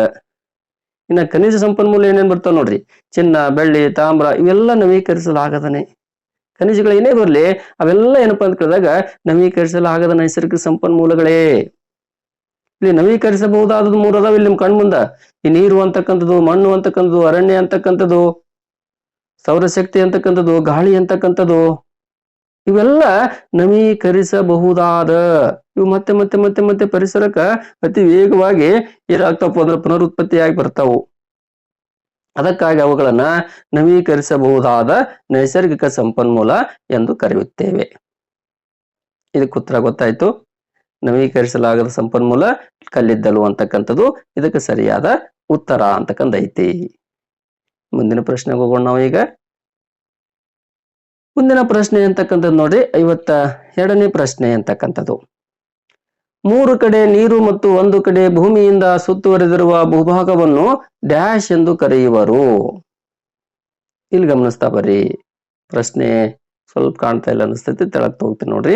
ಇನ್ನ ಖನಿಜ ಸಂಪನ್ಮೂಲ ಏನೇನ್ ಬರ್ತಾವ ನೋಡ್ರಿ, ಚಿನ್ನ, ಬೆಳ್ಳಿ, ತಾಮ್ರ, ಇವೆಲ್ಲ ನವೀಕರಿಸಲಾಗದನೆ. ಖನಿಜಗಳು ಏನೇ ಬರ್ಲಿ ಅವೆಲ್ಲ ಏನಪ್ಪಾ ಅಂತ ಕೇಳಿದಾಗ ನವೀಕರಿಸಲಾಗದ ನೈಸರ್ಗಿಕ ಸಂಪನ್ಮೂಲಗಳೇ. ಇಲ್ಲಿ ನವೀಕರಿಸಬಹುದಾದದ್ದು 3 ಅದಾವ ಇಲ್ಲಿ ನಿಮ್ ಕಣ್ಮುಂದ. ಈ ನೀರು ಅಂತಕ್ಕಂಥದ್ದು, ಮಣ್ಣು ಅಂತಕ್ಕಂಥದ್ದು, ಅರಣ್ಯ ಅಂತಕ್ಕಂಥದ್ದು, ಸೌರಶಕ್ತಿ ಅಂತಕ್ಕಂಥದ್ದು, ಗಾಳಿ ಅಂತಕ್ಕಂಥದ್ದು, ಇವೆಲ್ಲ ನವೀಕರಿಸಬಹುದಾದ. ಇವು ಮತ್ತೆ ಮತ್ತೆ ಮತ್ತೆ ಮತ್ತೆ ಪರಿಸರಕ್ಕ ಅತಿ ವೇಗವಾಗಿ ಏನಾಗ್ತಪ್ಪ ಅಂದ್ರೆ ಪುನರುತ್ಪತ್ತಿಯಾಗಿ ಬರ್ತಾವು. ಅದಕ್ಕಾಗಿ ಅವುಗಳನ್ನ ನವೀಕರಿಸಬಹುದಾದ ನೈಸರ್ಗಿಕ ಸಂಪನ್ಮೂಲ ಎಂದು ಕರೆಯುತ್ತೇವೆ. ಇದಕ್ಕೆ ಉತ್ತರ ಗೊತ್ತಾಯ್ತು. ನವೀಕರಿಸಲಾಗದ ಸಂಪನ್ಮೂಲ ಕಲ್ಲಿದ್ದಲು ಅಂತಕ್ಕಂಥದ್ದು ಇದಕ್ಕೆ ಸರಿಯಾದ ಉತ್ತರ ಅಂತಕ್ಕಂಥ ಐತಿ. ಮುಂದಿನ ಪ್ರಶ್ನೆಗೆ ಹೋಗೋಣ ನಾವು ಈಗ. ಮುಂದಿನ ಪ್ರಶ್ನೆ ಅಂತಕ್ಕಂಥದ್ದು ನೋಡಿ 52ನೇ ಪ್ರಶ್ನೆ ಅಂತಕ್ಕಂಥದ್ದು. 3 ಕಡೆ ನೀರು ಮತ್ತು 1 ಕಡೆ ಭೂಮಿಯಿಂದ ಸುತ್ತುವರೆದಿರುವ ಭೂಭಾಗವನ್ನು ಡ್ಯಾಶ್ ಎಂದು ಕರೆಯುವರು. ಇಲ್ಲಿ ಗಮನಿಸ್ತಾ ಬರ್ರಿ, ಪ್ರಶ್ನೆ ಸ್ವಲ್ಪ ಕಾಣ್ತಾ ಇಲ್ಲ ಅನಿಸ್ತೈತಿ, ತೆಳಕ್ ಹೋಗ್ತೀನಿ ನೋಡ್ರಿ.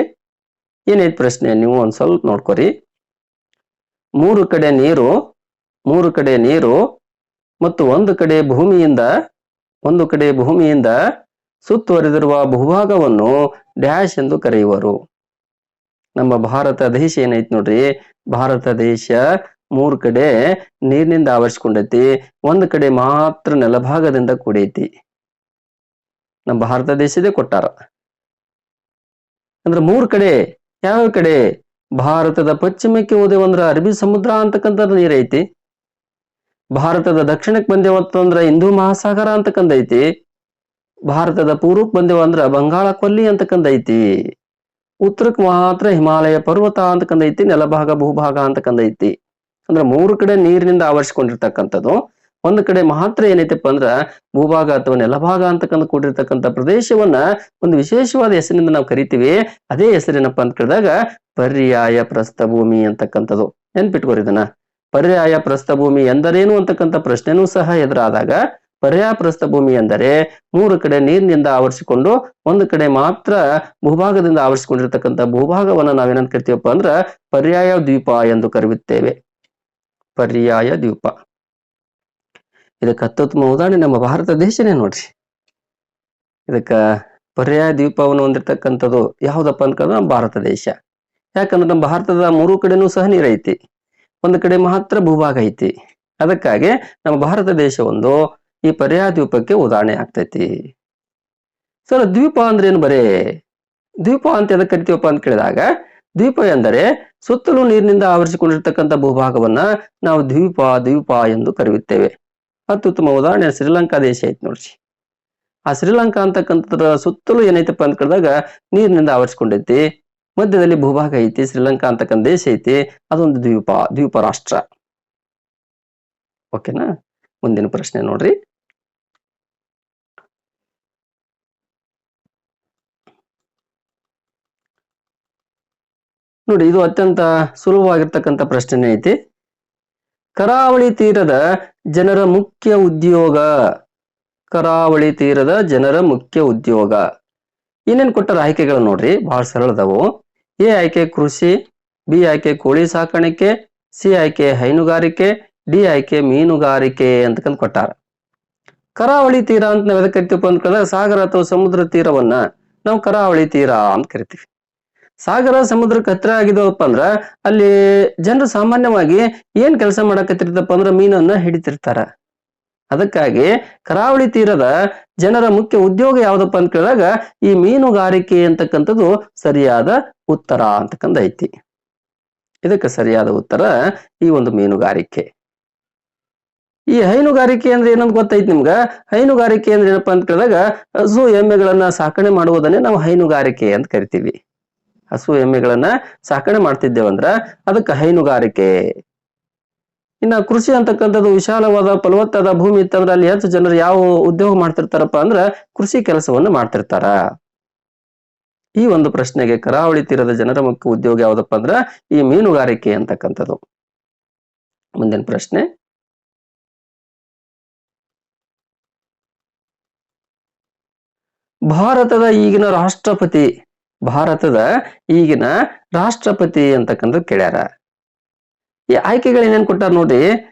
ಏನೈತಿ ಪ್ರಶ್ನೆ ನೀವು ಒಂದ್ ಸ್ವಲ್ಪ ನೋಡ್ಕೊರಿ. 3 ಕಡೆ ನೀರು ಮತ್ತು 1 ಕಡೆ ಭೂಮಿಯಿಂದ ಸುತ್ತುವರೆದಿರುವ ಭೂಭಾಗವನ್ನು ಡ್ಯಾಶ್ ಎಂದು ಕರೆಯುವರು. ನಮ್ಮ ಭಾರತ ದೇಶ ಏನೈತಿ ನೋಡ್ರಿ, ಭಾರತ ದೇಶ 3 ಕಡೆ ನೀರಿನಿಂದ ಆವರಿಸಿಕೊಂಡೈತಿ, 1 ಕಡೆ ಮಾತ್ರ ನೆಲಭಾಗದಿಂದ ಕೂಡೈತಿ. ನಮ್ಮ ಭಾರತ ದೇಶದೇ ಕೊಟ್ಟಾರ. ಅಂದ್ರೆ 3 ಕಡೆ ಯಾವ ಕಡೆ? ಭಾರತದ ಪಶ್ಚಿಮಕ್ಕೆ ಹೋದೆವಂದ್ರ ಅರಬ್ಬಿ ಸಮುದ್ರ ಅಂತಕ್ಕಂಥದ್ದು ನೀರೈತಿ. ಭಾರತದ ದಕ್ಷಿಣಕ್ಕೆ ಬಂದೇವಂತಂದ್ರ ಹಿಂದೂ ಮಹಾಸಾಗರ ಅಂತಕ್ಕಂಥ ಐತಿ. ಭಾರತದ ಪೂರ್ವಕ್ಕೆ ಬಂದೇವಂದ್ರ ಬಂಗಾಳ ಕೊಲ್ಲಿ ಅಂತಕ್ಕಂಥ ಐತಿ. ಉತ್ತರಕ್ಕೆ ಮಾತ್ರ ಹಿಮಾಲಯ ಪರ್ವತ ಅಂತಕ್ಕಂಥ ಐತಿ, ನೆಲಭಾಗ ಭೂಭಾಗ ಅಂತಕ್ಕಂಥ ಐತಿ. ಅಂದ್ರೆ 3 ಕಡೆ ನೀರಿನಿಂದ ಆವರಿಸಿಕೊಂಡಿರ್ತಕ್ಕಂಥದ್ದು, 1 ಕಡೆ ಮಾತ್ರ ಏನೈತಪ್ಪ ಅಂದ್ರ ಭೂಭಾಗ ಅಥವಾ ನೆಲಭಾಗ ಅಂತಕ್ಕಂಥ ಕೂಡಿರ್ತಕ್ಕಂಥ ಪ್ರದೇಶವನ್ನ ಒಂದು ವಿಶೇಷವಾದ ಹೆಸರಿನಿಂದ ನಾವು ಕರಿತೀವಿ. ಅದೇ ಹೆಸರೇನಪ್ಪ ಅಂತ ಕೇಳಿದಾಗ ಪರ್ಯಾಯ ಪ್ರಸ್ಥಭೂಮಿ ಅಂತಕ್ಕಂಥದ್ದು. ನೆನ್ಪಿಟ್ಕೋರಿ ಇದನ್ನ. ಪರ್ಯಾಯ ಪ್ರಸ್ಥಭೂಮಿ ಎಂದರೇನು ಅಂತಕ್ಕಂಥ ಪ್ರಶ್ನೆನೂ ಸಹ ಎದುರಾದಾಗ ಪರ್ಯಾಯ ಪ್ರಸ್ಥಭೂಮಿ ಎಂದರೆ 3 ಕಡೆ ನೀರಿನಿಂದ ಆವರಿಸಿಕೊಂಡು 1 ಕಡೆ ಮಾತ್ರ ಭೂಭಾಗದಿಂದ ಆವರಿಸಿಕೊಂಡಿರ್ತಕ್ಕಂಥ ಭೂಭಾಗವನ್ನ ನಾವೇನಂತ ಕರಿತೀವಪ್ಪ ಅಂದ್ರ ಪರ್ಯಾಯ ದ್ವೀಪ ಎಂದು ಕರೆಯುತ್ತೇವೆ. ಪರ್ಯಾಯ ದ್ವೀಪ. ಇದಕ್ಕೆ ಅತ್ಯುತ್ತಮ ಉದಾಹರಣೆ ನಮ್ಮ ಭಾರತ ದೇಶನೇ ನೋಡ್ರಿ. ಇದಕ್ಕ ಪರ್ಯಾಯ ದ್ವೀಪವನ್ನು ಹೊಂದಿರತಕ್ಕಂಥದ್ದು ಯಾವ್ದಪ್ಪ ಅಂತ ನಮ್ಮ ಭಾರತ ದೇಶ. ಯಾಕಂದ್ರೆ ನಮ್ಮ ಭಾರತದ 3 ಕಡೆನೂ ಸಹ ನೀರೈತಿ, 1 ಕಡೆ ಮಾತ್ರ ಭೂಭಾಗ ಐತಿ. ಅದಕ್ಕಾಗಿ ನಮ್ಮ ಭಾರತ ದೇಶ ಒಂದು ಈ ಪರ್ಯಾಯ ದ್ವೀಪಕ್ಕೆ ಉದಾಹರಣೆ ಆಗ್ತೈತಿ. ಸರ್, ದ್ವೀಪ ಅಂದ್ರೆ ಏನು? ಬರೇ ದ್ವೀಪ ಅಂತ ಎದಕ್ಕೆ ಕರಿತೀವಪ್ಪ ಅಂತ ಕೇಳಿದಾಗ, ದ್ವೀಪ ಎಂದರೆ ಸುತ್ತಲೂ ನೀರಿನಿಂದ ಆವರಿಸಿಕೊಂಡಿರ್ತಕ್ಕಂಥ ಭೂಭಾಗವನ್ನ ನಾವು ದ್ವೀಪ ಎಂದು ಕರೆಯುತ್ತೇವೆ. ಅತ್ಯುತ್ತಮ ಉದಾಹರಣೆ ಶ್ರೀಲಂಕಾ ದೇಶ ಐತಿ ನೋಡ್ರಿ. ಆ ಶ್ರೀಲಂಕಾ ಅಂತಕ್ಕಂಥದ್ರ ಸುತ್ತಲೂ ಏನೈತಪ್ಪ ಅಂತ ಕೇಳಿದಾಗ ನೀರಿನಿಂದ ಆವರಿಸಿಕೊಂಡೈತಿ, ಮಧ್ಯದಲ್ಲಿ ಭೂಭಾಗ ಐತಿ, ಶ್ರೀಲಂಕಾ ಅಂತಕ್ಕಂಥ ದೇಶ ಐತಿ, ಅದೊಂದು ದ್ವೀಪ ರಾಷ್ಟ್ರ. ಓಕೆನಾ? ಮುಂದಿನ ಪ್ರಶ್ನೆ ನೋಡ್ರಿ. ನೋಡಿ, ಇದು ಅತ್ಯಂತ ಸುಲಭವಾಗಿರ್ತಕ್ಕಂಥ ಪ್ರಶ್ನೆ ಐತಿ. ಕರಾವಳಿ ತೀರದ ಜನರ ಮುಖ್ಯ ಉದ್ಯೋಗ. ಕರಾವಳಿ ತೀರದ ಜನರ ಮುಖ್ಯ ಉದ್ಯೋಗ ಏನೇನ್ ಕೊಟ್ಟಾರ ಆಯ್ಕೆಗಳು ನೋಡ್ರಿ, ಬಹಳ ಸರಳದವು. ಎ ಆಯ್ಕೆ ಕೃಷಿ, ಬಿ ಆಯ್ಕೆ ಕೋಳಿ ಸಾಕಾಣಿಕೆ, ಸಿ ಆಯ್ಕೆ ಹೈನುಗಾರಿಕೆ, ಡಿ ಆಯ್ಕೆ ಮೀನುಗಾರಿಕೆ ಅಂತಕ್ಕಂತ ಕೊಟ್ಟಾರ. ಕರಾವಳಿ ತೀರ ಅಂತ ನಾವ್ ಎದಕ್ಕೆ ಕರಿತೀವಪ್ಪ ಅಂದ್ಕೊಂಡ್ರೆ ಸಾಗರ ಅಥವಾ ಸಮುದ್ರ ತೀರವನ್ನ ನಾವು ಕರಾವಳಿ ತೀರ ಅಂತ ಕರಿತೀವಿ. ಸಾಗರ ಸಮುದ್ರಕ್ಕೆ ಹತ್ರ ಆಗಿದವಪ್ಪ ಅಂದ್ರ ಅಲ್ಲಿ ಜನರು ಸಾಮಾನ್ಯವಾಗಿ ಏನ್ ಕೆಲಸ ಮಾಡಕತ್ತಿರ್ತಪ್ಪ ಅಂದ್ರ ಮೀನನ್ನ ಹಿಡಿತಿರ್ತಾರ. ಅದಕ್ಕಾಗಿ ಕರಾವಳಿ ತೀರದ ಜನರ ಮುಖ್ಯ ಉದ್ಯೋಗ ಯಾವ್ದಪ್ಪ ಅಂತ ಕೇಳಿದಾಗ ಈ ಮೀನುಗಾರಿಕೆ ಅಂತಕ್ಕಂಥದ್ದು ಸರಿಯಾದ ಉತ್ತರ ಅಂತಕ್ಕಂಥ ಐತಿ. ಇದಕ್ಕೆ ಸರಿಯಾದ ಉತ್ತರ ಈ ಒಂದು ಮೀನುಗಾರಿಕೆ. ಈ ಹೈನುಗಾರಿಕೆ ಅಂದ್ರೆ ಏನಂತ ಗೊತ್ತೈತಿ ನಿಮ್ಗ? ಹೈನುಗಾರಿಕೆ ಅಂದ್ರೆ ಏನಪ್ಪಾ ಅಂತ ಕೇಳಿದಾಗ ಹಸು ಎಮ್ಮೆಗಳನ್ನ ಸಾಕಣೆ ಮಾಡುವುದನ್ನೇ ನಾವು ಹೈನುಗಾರಿಕೆ ಅಂತ ಕರಿತೀವಿ. ಹಸು ಎಮ್ಮೆಗಳನ್ನ ಸಾಕಣೆ ಮಾಡ್ತಿದ್ದೇವಂದ್ರ ಅದಕ್ಕೆ ಹೈನುಗಾರಿಕೆ. ಇನ್ನ ಕೃಷಿ ಅಂತಕ್ಕಂಥದ್ದು ವಿಶಾಲವಾದ ಫಲವತ್ತಾದ ಭೂಮಿ ಇತ್ತಂದ್ರೆ ಅಲ್ಲಿ ಹೆಚ್ಚು ಜನರು ಯಾವ ಉದ್ಯೋಗ ಮಾಡ್ತಿರ್ತಾರಪ್ಪ ಅಂದ್ರ ಕೃಷಿ ಕೆಲಸವನ್ನು ಮಾಡ್ತಿರ್ತಾರ. ಈ ಒಂದು ಪ್ರಶ್ನೆಗೆ ಕರಾವಳಿ ತೀರದ ಜನರ ಮುಖ್ಯ ಉದ್ಯೋಗ ಯಾವ್ದಪ್ಪ ಅಂದ್ರ ಈ ಮೀನುಗಾರಿಕೆ ಅಂತಕ್ಕಂಥದ್ದು. ಮುಂದಿನ ಪ್ರಶ್ನೆ, ಭಾರತದ ಈಗಿನ ರಾಷ್ಟ್ರಪತಿ ಅಂತಕ್ಕಂಥದ್ದು ಕೇಳ್ಯಾರ. ಈ ಆಯ್ಕೆಗಳೇನೇನ್ ಕೊಟ್ಟಾರ ನೋಡ್ರಿ.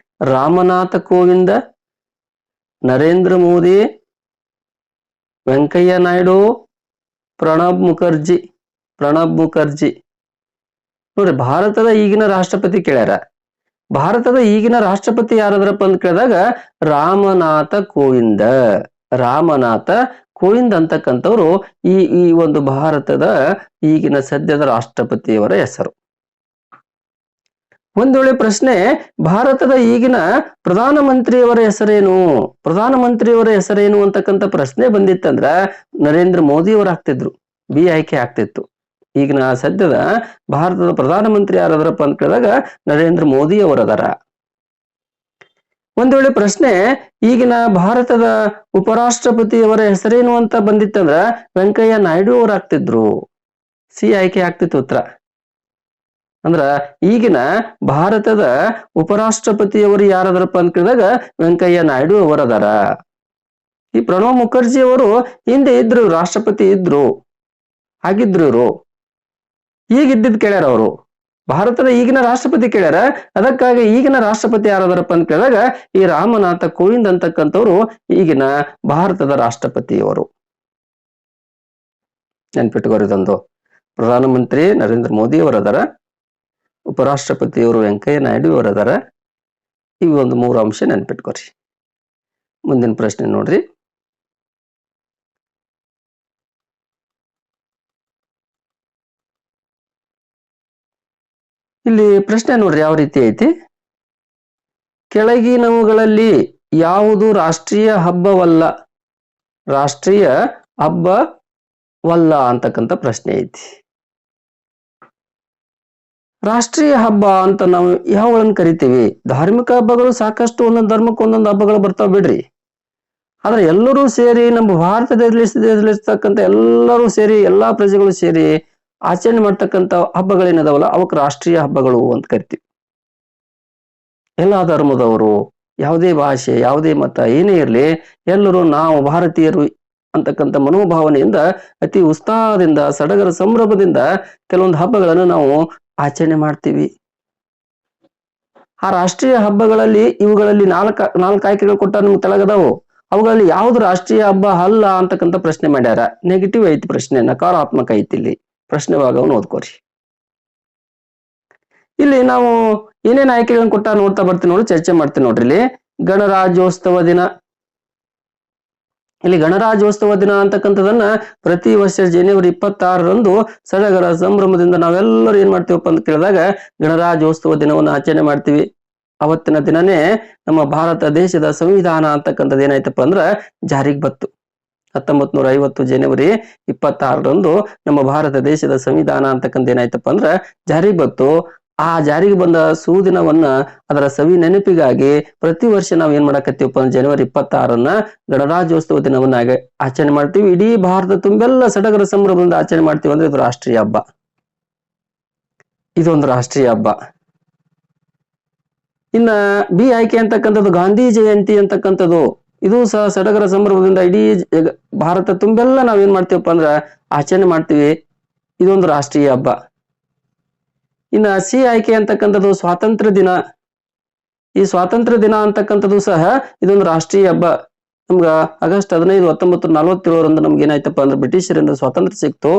ರಾಮನಾಥ ಕೋವಿಂದ, ನರೇಂದ್ರ ಮೋದಿ, ವೆಂಕಯ್ಯ ನಾಯ್ಡು, ಪ್ರಣಬ್ ಮುಖರ್ಜಿ ನೋಡ್ರಿ. ಭಾರತದ ಈಗಿನ ರಾಷ್ಟ್ರಪತಿ ಕೇಳ್ಯಾರ. ಭಾರತದ ಈಗಿನ ರಾಷ್ಟ್ರಪತಿ ಯಾರಾದ್ರಪ್ಪ ಅಂತ ಕೇಳಿದಾಗ ರಾಮನಾಥ ಕೋವಿಂದ್ ಅಂತಕ್ಕಂಥವ್ರು ಈ ಒಂದು ಭಾರತದ ಈಗಿನ ಸದ್ಯದ ರಾಷ್ಟ್ರಪತಿಯವರ ಹೆಸರು. ಒಂದ್ ವೇಳೆ ಪ್ರಶ್ನೆ, ಭಾರತದ ಈಗಿನ ಪ್ರಧಾನಮಂತ್ರಿಯವರ ಹೆಸರೇನು ಅಂತಕ್ಕಂಥ ಪ್ರಶ್ನೆ ಬಂದಿತ್ತಂದ್ರ ನರೇಂದ್ರ ಮೋದಿ ಅವರು ಆಗ್ತಿದ್ರು, ಬಿ ಆಯ್ಕೆ ಆಗ್ತಿತ್ತು. ಈಗಿನ ಸದ್ಯದ ಭಾರತದ ಪ್ರಧಾನಮಂತ್ರಿ ಯಾರಾದ್ರಪ್ಪ ಅಂತ ಕೇಳಿದಾಗ ನರೇಂದ್ರ ಮೋದಿ ಅವರದಾರ. ಒಂದ್ ವೇಳೆ ಪ್ರಶ್ನೆ, ಈಗಿನ ಭಾರತದ ಉಪರಾಷ್ಟ್ರಪತಿಯವರ ಹೆಸರೇನು ಅಂತ ಬಂದಿತ್ತಂದ್ರ ವೆಂಕಯ್ಯ ನಾಯ್ಡು ಅವರು ಆಗ್ತಿದ್ರು, ಸಿ ಆಯ್ಕೆ ಆಗ್ತಿತ್ತು ಉತ್ತರ. ಅಂದ್ರ ಈಗಿನ ಭಾರತದ ಉಪರಾಷ್ಟ್ರಪತಿಯವರು ಯಾರಾದ್ರಪ್ಪ ಅಂತ ಕೇಳಿದಾಗ ವೆಂಕಯ್ಯ ನಾಯ್ಡು ಅವರದಾರ. ಈ ಪ್ರಣಬ್ ಮುಖರ್ಜಿ ಅವರು ಹಿಂದೆ ಇದ್ರು, ರಾಷ್ಟ್ರಪತಿ ಆಗಿದ್ರು ಇವರು. ಈಗಿದ್ದಿದ್ ಕೇಳ್ಯಾರ ಅವರು. ಭಾರತದ ಈಗಿನ ರಾಷ್ಟ್ರಪತಿ ಕೇಳ್ಯಾರ. ಅದಕ್ಕಾಗಿ ಈಗಿನ ರಾಷ್ಟ್ರಪತಿ ಯಾರಾದ್ರಪ್ಪ ಅಂತ ಕೇಳಿದಾಗ ಈ ರಾಮನಾಥ ಕೋವಿಂದ್ ಅಂತಕ್ಕಂಥವ್ರು ಈಗಿನ ಭಾರತದ ರಾಷ್ಟ್ರಪತಿಯವರು. ನೆನ್ಪಿಟ್ಕೋರಿದೊಂದು. ಪ್ರಧಾನಮಂತ್ರಿ ನರೇಂದ್ರ ಮೋದಿ ಅವರದಾರ, ಉಪರಾಷ್ಟ್ರಪತಿಯವರು ವೆಂಕಯ್ಯ ನಾಯ್ಡು ಅವರದಾರ. ಇವು ಒಂದು 3 ಅಂಶ ನೆನ್ಪಿಟ್ಕೋರಿ. ಮುಂದಿನ ಪ್ರಶ್ನೆ ನೋಡ್ರಿ. ಇಲ್ಲಿ ಪ್ರಶ್ನೆ ನೋಡ್ರಿ ಯಾವ ರೀತಿ ಐತಿ. ಕೆಳಗಿನವುಗಳಲ್ಲಿ ಯಾವುದು ರಾಷ್ಟ್ರೀಯ ಹಬ್ಬವಲ್ಲ ಅಂತಕ್ಕಂಥ ಪ್ರಶ್ನೆ ಐತಿ. ರಾಷ್ಟ್ರೀಯ ಹಬ್ಬ ಅಂತ ನಾವು ಯಾವಗಳನ್ನು ಕರಿತೀವಿ? ಧಾರ್ಮಿಕ ಹಬ್ಬಗಳು ಸಾಕಷ್ಟು, ಒಂದೊಂದು ಧರ್ಮಕ್ಕೆ ಒಂದೊಂದು ಹಬ್ಬಗಳು ಬರ್ತಾವ ಬಿಡ್ರಿ. ಆದ್ರೆ ಎಲ್ಲರೂ ಸೇರಿ, ನಮ್ಮ ಭಾರತದಲ್ಲಿರ್ತಕ್ಕಂಥ ಎಲ್ಲರೂ ಸೇರಿ, ಎಲ್ಲಾ ಪ್ರಜೆಗಳು ಸೇರಿ ಆಚರಣೆ ಮಾಡ್ತಕ್ಕಂಥ ಹಬ್ಬಗಳೇನದಾವಲ್ಲ ಅವಕ್ಕೆ ರಾಷ್ಟ್ರೀಯ ಹಬ್ಬಗಳು ಅಂತ ಕರಿತೀವಿ. ಎಲ್ಲಾ ಧರ್ಮದವರು, ಯಾವುದೇ ಭಾಷೆ, ಯಾವುದೇ ಮತ ಏನೇ ಇರಲಿ, ಎಲ್ಲರೂ ನಾವು ಭಾರತೀಯರು ಅಂತಕ್ಕಂಥ ಮನೋಭಾವನೆಯಿಂದ ಅತಿ ಉತ್ಸಾಹದಿಂದ ಸಡಗರ ಸಂಭ್ರಮದಿಂದ ಕೆಲವೊಂದು ಹಬ್ಬಗಳನ್ನು ನಾವು ಆಚರಣೆ ಮಾಡ್ತೀವಿ. ಆ ರಾಷ್ಟ್ರೀಯ ಹಬ್ಬಗಳಲ್ಲಿ ಇವುಗಳಲ್ಲಿ ನಾಲ್ಕು ಆಯ್ಕೆಗಳು ಕೊಟ್ಟ ನಿಮ್ಗೆ ತೆಳಗದಾವು. ಅವುಗಳಲ್ಲಿ ಯಾವ್ದು ರಾಷ್ಟ್ರೀಯ ಹಬ್ಬ ಅಲ್ಲ ಅಂತಕ್ಕಂಥ ಪ್ರಶ್ನೆ ಮಾಡ್ಯಾರ. ನೆಗೆಟಿವ್ ಐತಿ ಪ್ರಶ್ನೆ, ನಕಾರಾತ್ಮಕ ಐತಿ. ಇಲ್ಲಿ ಪ್ರಶ್ನೆ ಭಾಗವನ್ನು ಓದ್ಕೋರಿ. ಇಲ್ಲಿ ನಾವು ಏನೇನ್ ಆಯ್ಕೆಗಳನ್ನು ಕೊಟ್ಟ ನೋಡ್ತಾ ಬರ್ತೀವಿ ನೋಡಿ, ಚರ್ಚೆ ಮಾಡ್ತೀವಿ ನೋಡ್ರಿ. ಇಲ್ಲಿ ಗಣರಾಜ್ಯೋತ್ಸವ ದಿನ ಅಂತಕ್ಕಂಥದನ್ನ ಪ್ರತಿ ವರ್ಷ ಜನವರಿ 26ರಂದು ಸಡಗರ ಸಂಭ್ರಮದಿಂದ ನಾವೆಲ್ಲರೂ ಏನ್ ಮಾಡ್ತೀವಪ್ಪ ಅಂತ ಕೇಳಿದಾಗ ಗಣರಾಜ್ಯೋತ್ಸವ ದಿನವನ್ನು ಆಚರಣೆ ಮಾಡ್ತೀವಿ. ಅವತ್ತಿನ ದಿನನೇ ನಮ್ಮ ಭಾರತ ದೇಶದ ಸಂವಿಧಾನ ಅಂತಕ್ಕಂಥದ್ದು ಏನಾಯ್ತಪ್ಪ ಅಂದ್ರ ಜಾರಿಗೆ ಬತ್ತು. 1950 ಜನವರಿ 26ರಂದು ನಮ್ಮ ಭಾರತ ದೇಶದ ಸಂವಿಧಾನ ಅಂತಕ್ಕಂಥ ಏನಾಯ್ತಪ್ಪ ಅಂದ್ರ ಜಾರಿಗೆ ಬತ್ತು. ಆ ಜಾರಿಗೆ ಬಂದ ಸುದಿನವನ್ನ, ಅದರ ಸವಿ ನೆನಪಿಗಾಗಿ ಪ್ರತಿ ವರ್ಷ ನಾವ್ ಏನ್ ಮಾಡಕತ್ತೀವಪ್ಪ ಜನವರಿ 26ರನ್ನ ಗಣರಾಜ್ಯೋತ್ಸವ ದಿನವನ್ನ ಆಚರಣೆ ಮಾಡ್ತೀವಿ. ಇಡೀ ಭಾರತ ತುಂಬೆಲ್ಲ ಸಡಗರ ಸಂಭ್ರಮದಿಂದ ಆಚರಣೆ ಮಾಡ್ತೀವಿ ಅಂದ್ರೆ ಇದು ರಾಷ್ಟ್ರೀಯ ಹಬ್ಬ. ಇದೊಂದು ರಾಷ್ಟ್ರೀಯ ಹಬ್ಬ. ಇನ್ನ ಬಿ ಆಯ್ಕೆ ಅಂತಕ್ಕಂಥದ್ದು ಗಾಂಧಿ ಜಯಂತಿ ಅಂತಕ್ಕಂಥದ್ದು, ಇದು ಸಹ ಸಡಗರ ಸಂಭ್ರಮದಿಂದ ಇಡೀ ಭಾರತ ತುಂಬೆಲ್ಲ ನಾವೇನ್ ಮಾಡ್ತೀವಪ್ಪ ಅಂದ್ರ ಆಚರಣೆ ಮಾಡ್ತೀವಿ. ಇದೊಂದು ರಾಷ್ಟ್ರೀಯ ಹಬ್ಬ. ಇನ್ನ ಸಿ ಆಯ್ಕೆ ಅಂತಕ್ಕಂಥದ್ದು ಸ್ವಾತಂತ್ರ್ಯ ದಿನ. ಈ ಸ್ವಾತಂತ್ರ್ಯ ದಿನ ಅಂತಕ್ಕಂಥದ್ದು ಸಹ ಇದೊಂದು ರಾಷ್ಟ್ರೀಯ ಹಬ್ಬ. ನಮ್ಗ ಆಗಸ್ಟ್ 15 1947 ನಮ್ಗೆ ಏನಾಯ್ತಪ್ಪ ಅಂದ್ರೆ ಬ್ರಿಟಿಷರಿಂದ ಸ್ವಾತಂತ್ರ್ಯ ಸಿಕ್ತು.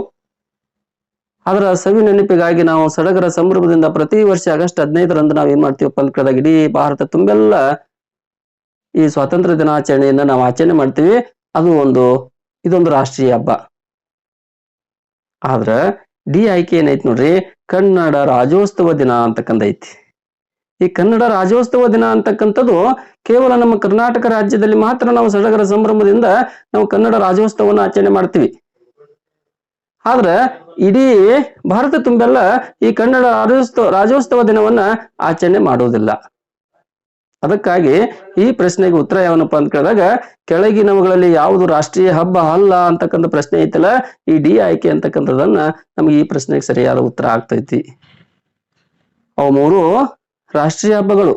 ಅದರ ಸವಿ ನೆನಪಿಗಾಗಿ ನಾವು ಸಡಗರ ಸಂಭ್ರಮದಿಂದ ಪ್ರತಿ ವರ್ಷ ಆಗಸ್ಟ್ 15 ನಾವು ಏನ್ ಮಾಡ್ತೀವಪ್ಪ ಅಂತ ಕೇಳಿದಾಗ ಇಡೀ ಭಾರತ ತುಂಬೆಲ್ಲ ಈ ಸ್ವಾತಂತ್ರ್ಯ ದಿನಾಚರಣೆಯನ್ನ ನಾವು ಆಚರಣೆ ಮಾಡ್ತೀವಿ. ಅದು ಇದೊಂದು ರಾಷ್ಟ್ರೀಯ ಹಬ್ಬ. ಆದ್ರ ಡಿ ಆಯ್ಕೆ ಏನೈತಿ ನೋಡ್ರಿ, ಕನ್ನಡ ರಾಜ್ಯೋತ್ಸವ ದಿನ ಅಂತಕ್ಕಂಥ ಐತಿ. ಈ ಕನ್ನಡ ರಾಜ್ಯೋತ್ಸವ ದಿನ ಅಂತಕ್ಕಂಥದ್ದು ಕೇವಲ ನಮ್ಮ ಕರ್ನಾಟಕ ರಾಜ್ಯದಲ್ಲಿ ಮಾತ್ರ ನಾವು ಸಡಗರ ಸಂಭ್ರಮದಿಂದ ನಾವು ಕನ್ನಡ ರಾಜ್ಯೋತ್ಸವವನ್ನು ಆಚರಣೆ ಮಾಡ್ತೀವಿ. ಆದ್ರ ಇಡೀ ಭಾರತ ತುಂಬೆಲ್ಲ ಈ ಕನ್ನಡ ರಾಜ್ಯೋತ್ಸವ ದಿನವನ್ನ ಆಚರಣೆ ಮಾಡುವುದಿಲ್ಲ. ಅದಕ್ಕಾಗಿ ಈ ಪ್ರಶ್ನೆಗೆ ಉತ್ತರ ಯಾವನಪ್ಪ ಅಂತ ಕೇಳಿದಾಗ ಕೆಳಗಿನವುಗಳಲ್ಲಿ ಯಾವುದು ರಾಷ್ಟ್ರೀಯ ಹಬ್ಬ ಅಲ್ಲ ಅಂತಕ್ಕಂಥ ಪ್ರಶ್ನೆ ಐತಲ್ಲ, ಈ ಡಿ ಆಯ್ಕೆ ಅಂತಕ್ಕಂಥದನ್ನ ನಮ್ಗೆ ಈ ಪ್ರಶ್ನೆಗೆ ಸರಿಯಾದ ಉತ್ತರ ಆಗ್ತೈತಿ. ಅವು 3 ರಾಷ್ಟ್ರೀಯ ಹಬ್ಬಗಳು.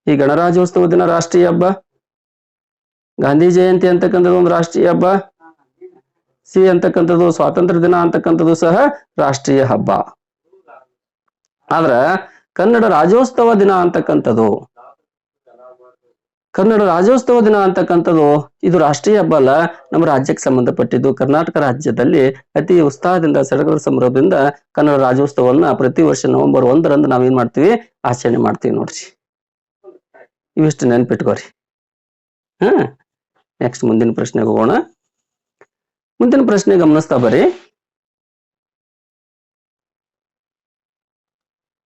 ಈ ಗಣರಾಜ್ಯೋತ್ಸವ ದಿನ ರಾಷ್ಟ್ರೀಯ ಹಬ್ಬ, ಗಾಂಧಿ ಜಯಂತಿ ಅಂತಕ್ಕಂಥದ್ದು ಒಂದು ರಾಷ್ಟ್ರೀಯ ಹಬ್ಬ, ಸಿ ಅಂತಕ್ಕಂಥದ್ದು ಸ್ವಾತಂತ್ರ್ಯ ದಿನ ಅಂತಕ್ಕಂಥದ್ದು ಸಹ ರಾಷ್ಟ್ರೀಯ ಹಬ್ಬ. ಆದ್ರ ಕನ್ನಡ ರಾಜ್ಯೋತ್ಸವ ದಿನ ಅಂತಕ್ಕಂಥದ್ದು ಇದು ರಾಷ್ಟ್ರೀಯ ಹಬ್ಬ ಅಲ್ಲ, ನಮ್ಮ ರಾಜ್ಯಕ್ಕೆ ಸಂಬಂಧಪಟ್ಟಿದ್ದು. ಕರ್ನಾಟಕ ರಾಜ್ಯದಲ್ಲಿ ಅತಿ ಉತ್ಸಾಹದಿಂದ ಸಡಗರ ಸಂಭ್ರಮದಿಂದ ಕನ್ನಡ ರಾಜ್ಯೋತ್ಸವವನ್ನ ಪ್ರತಿ ವರ್ಷ ನವೆಂಬರ್ 1 ನಾವೇನ್ ಮಾಡ್ತೀವಿ, ಆಚರಣೆ ಮಾಡ್ತೀವಿ ನೋಡ್ರಿ. ಇವಿಷ್ಟು ನೆನ್ಪಿಟ್ಕೋರಿ. ನೆಕ್ಸ್ಟ್ ಮುಂದಿನ ಪ್ರಶ್ನೆಗೆ ಹೋಗೋಣ. ಮುಂದಿನ ಪ್ರಶ್ನೆ ಗಮನಿಸ್ತಾ ಬರ್ರಿ.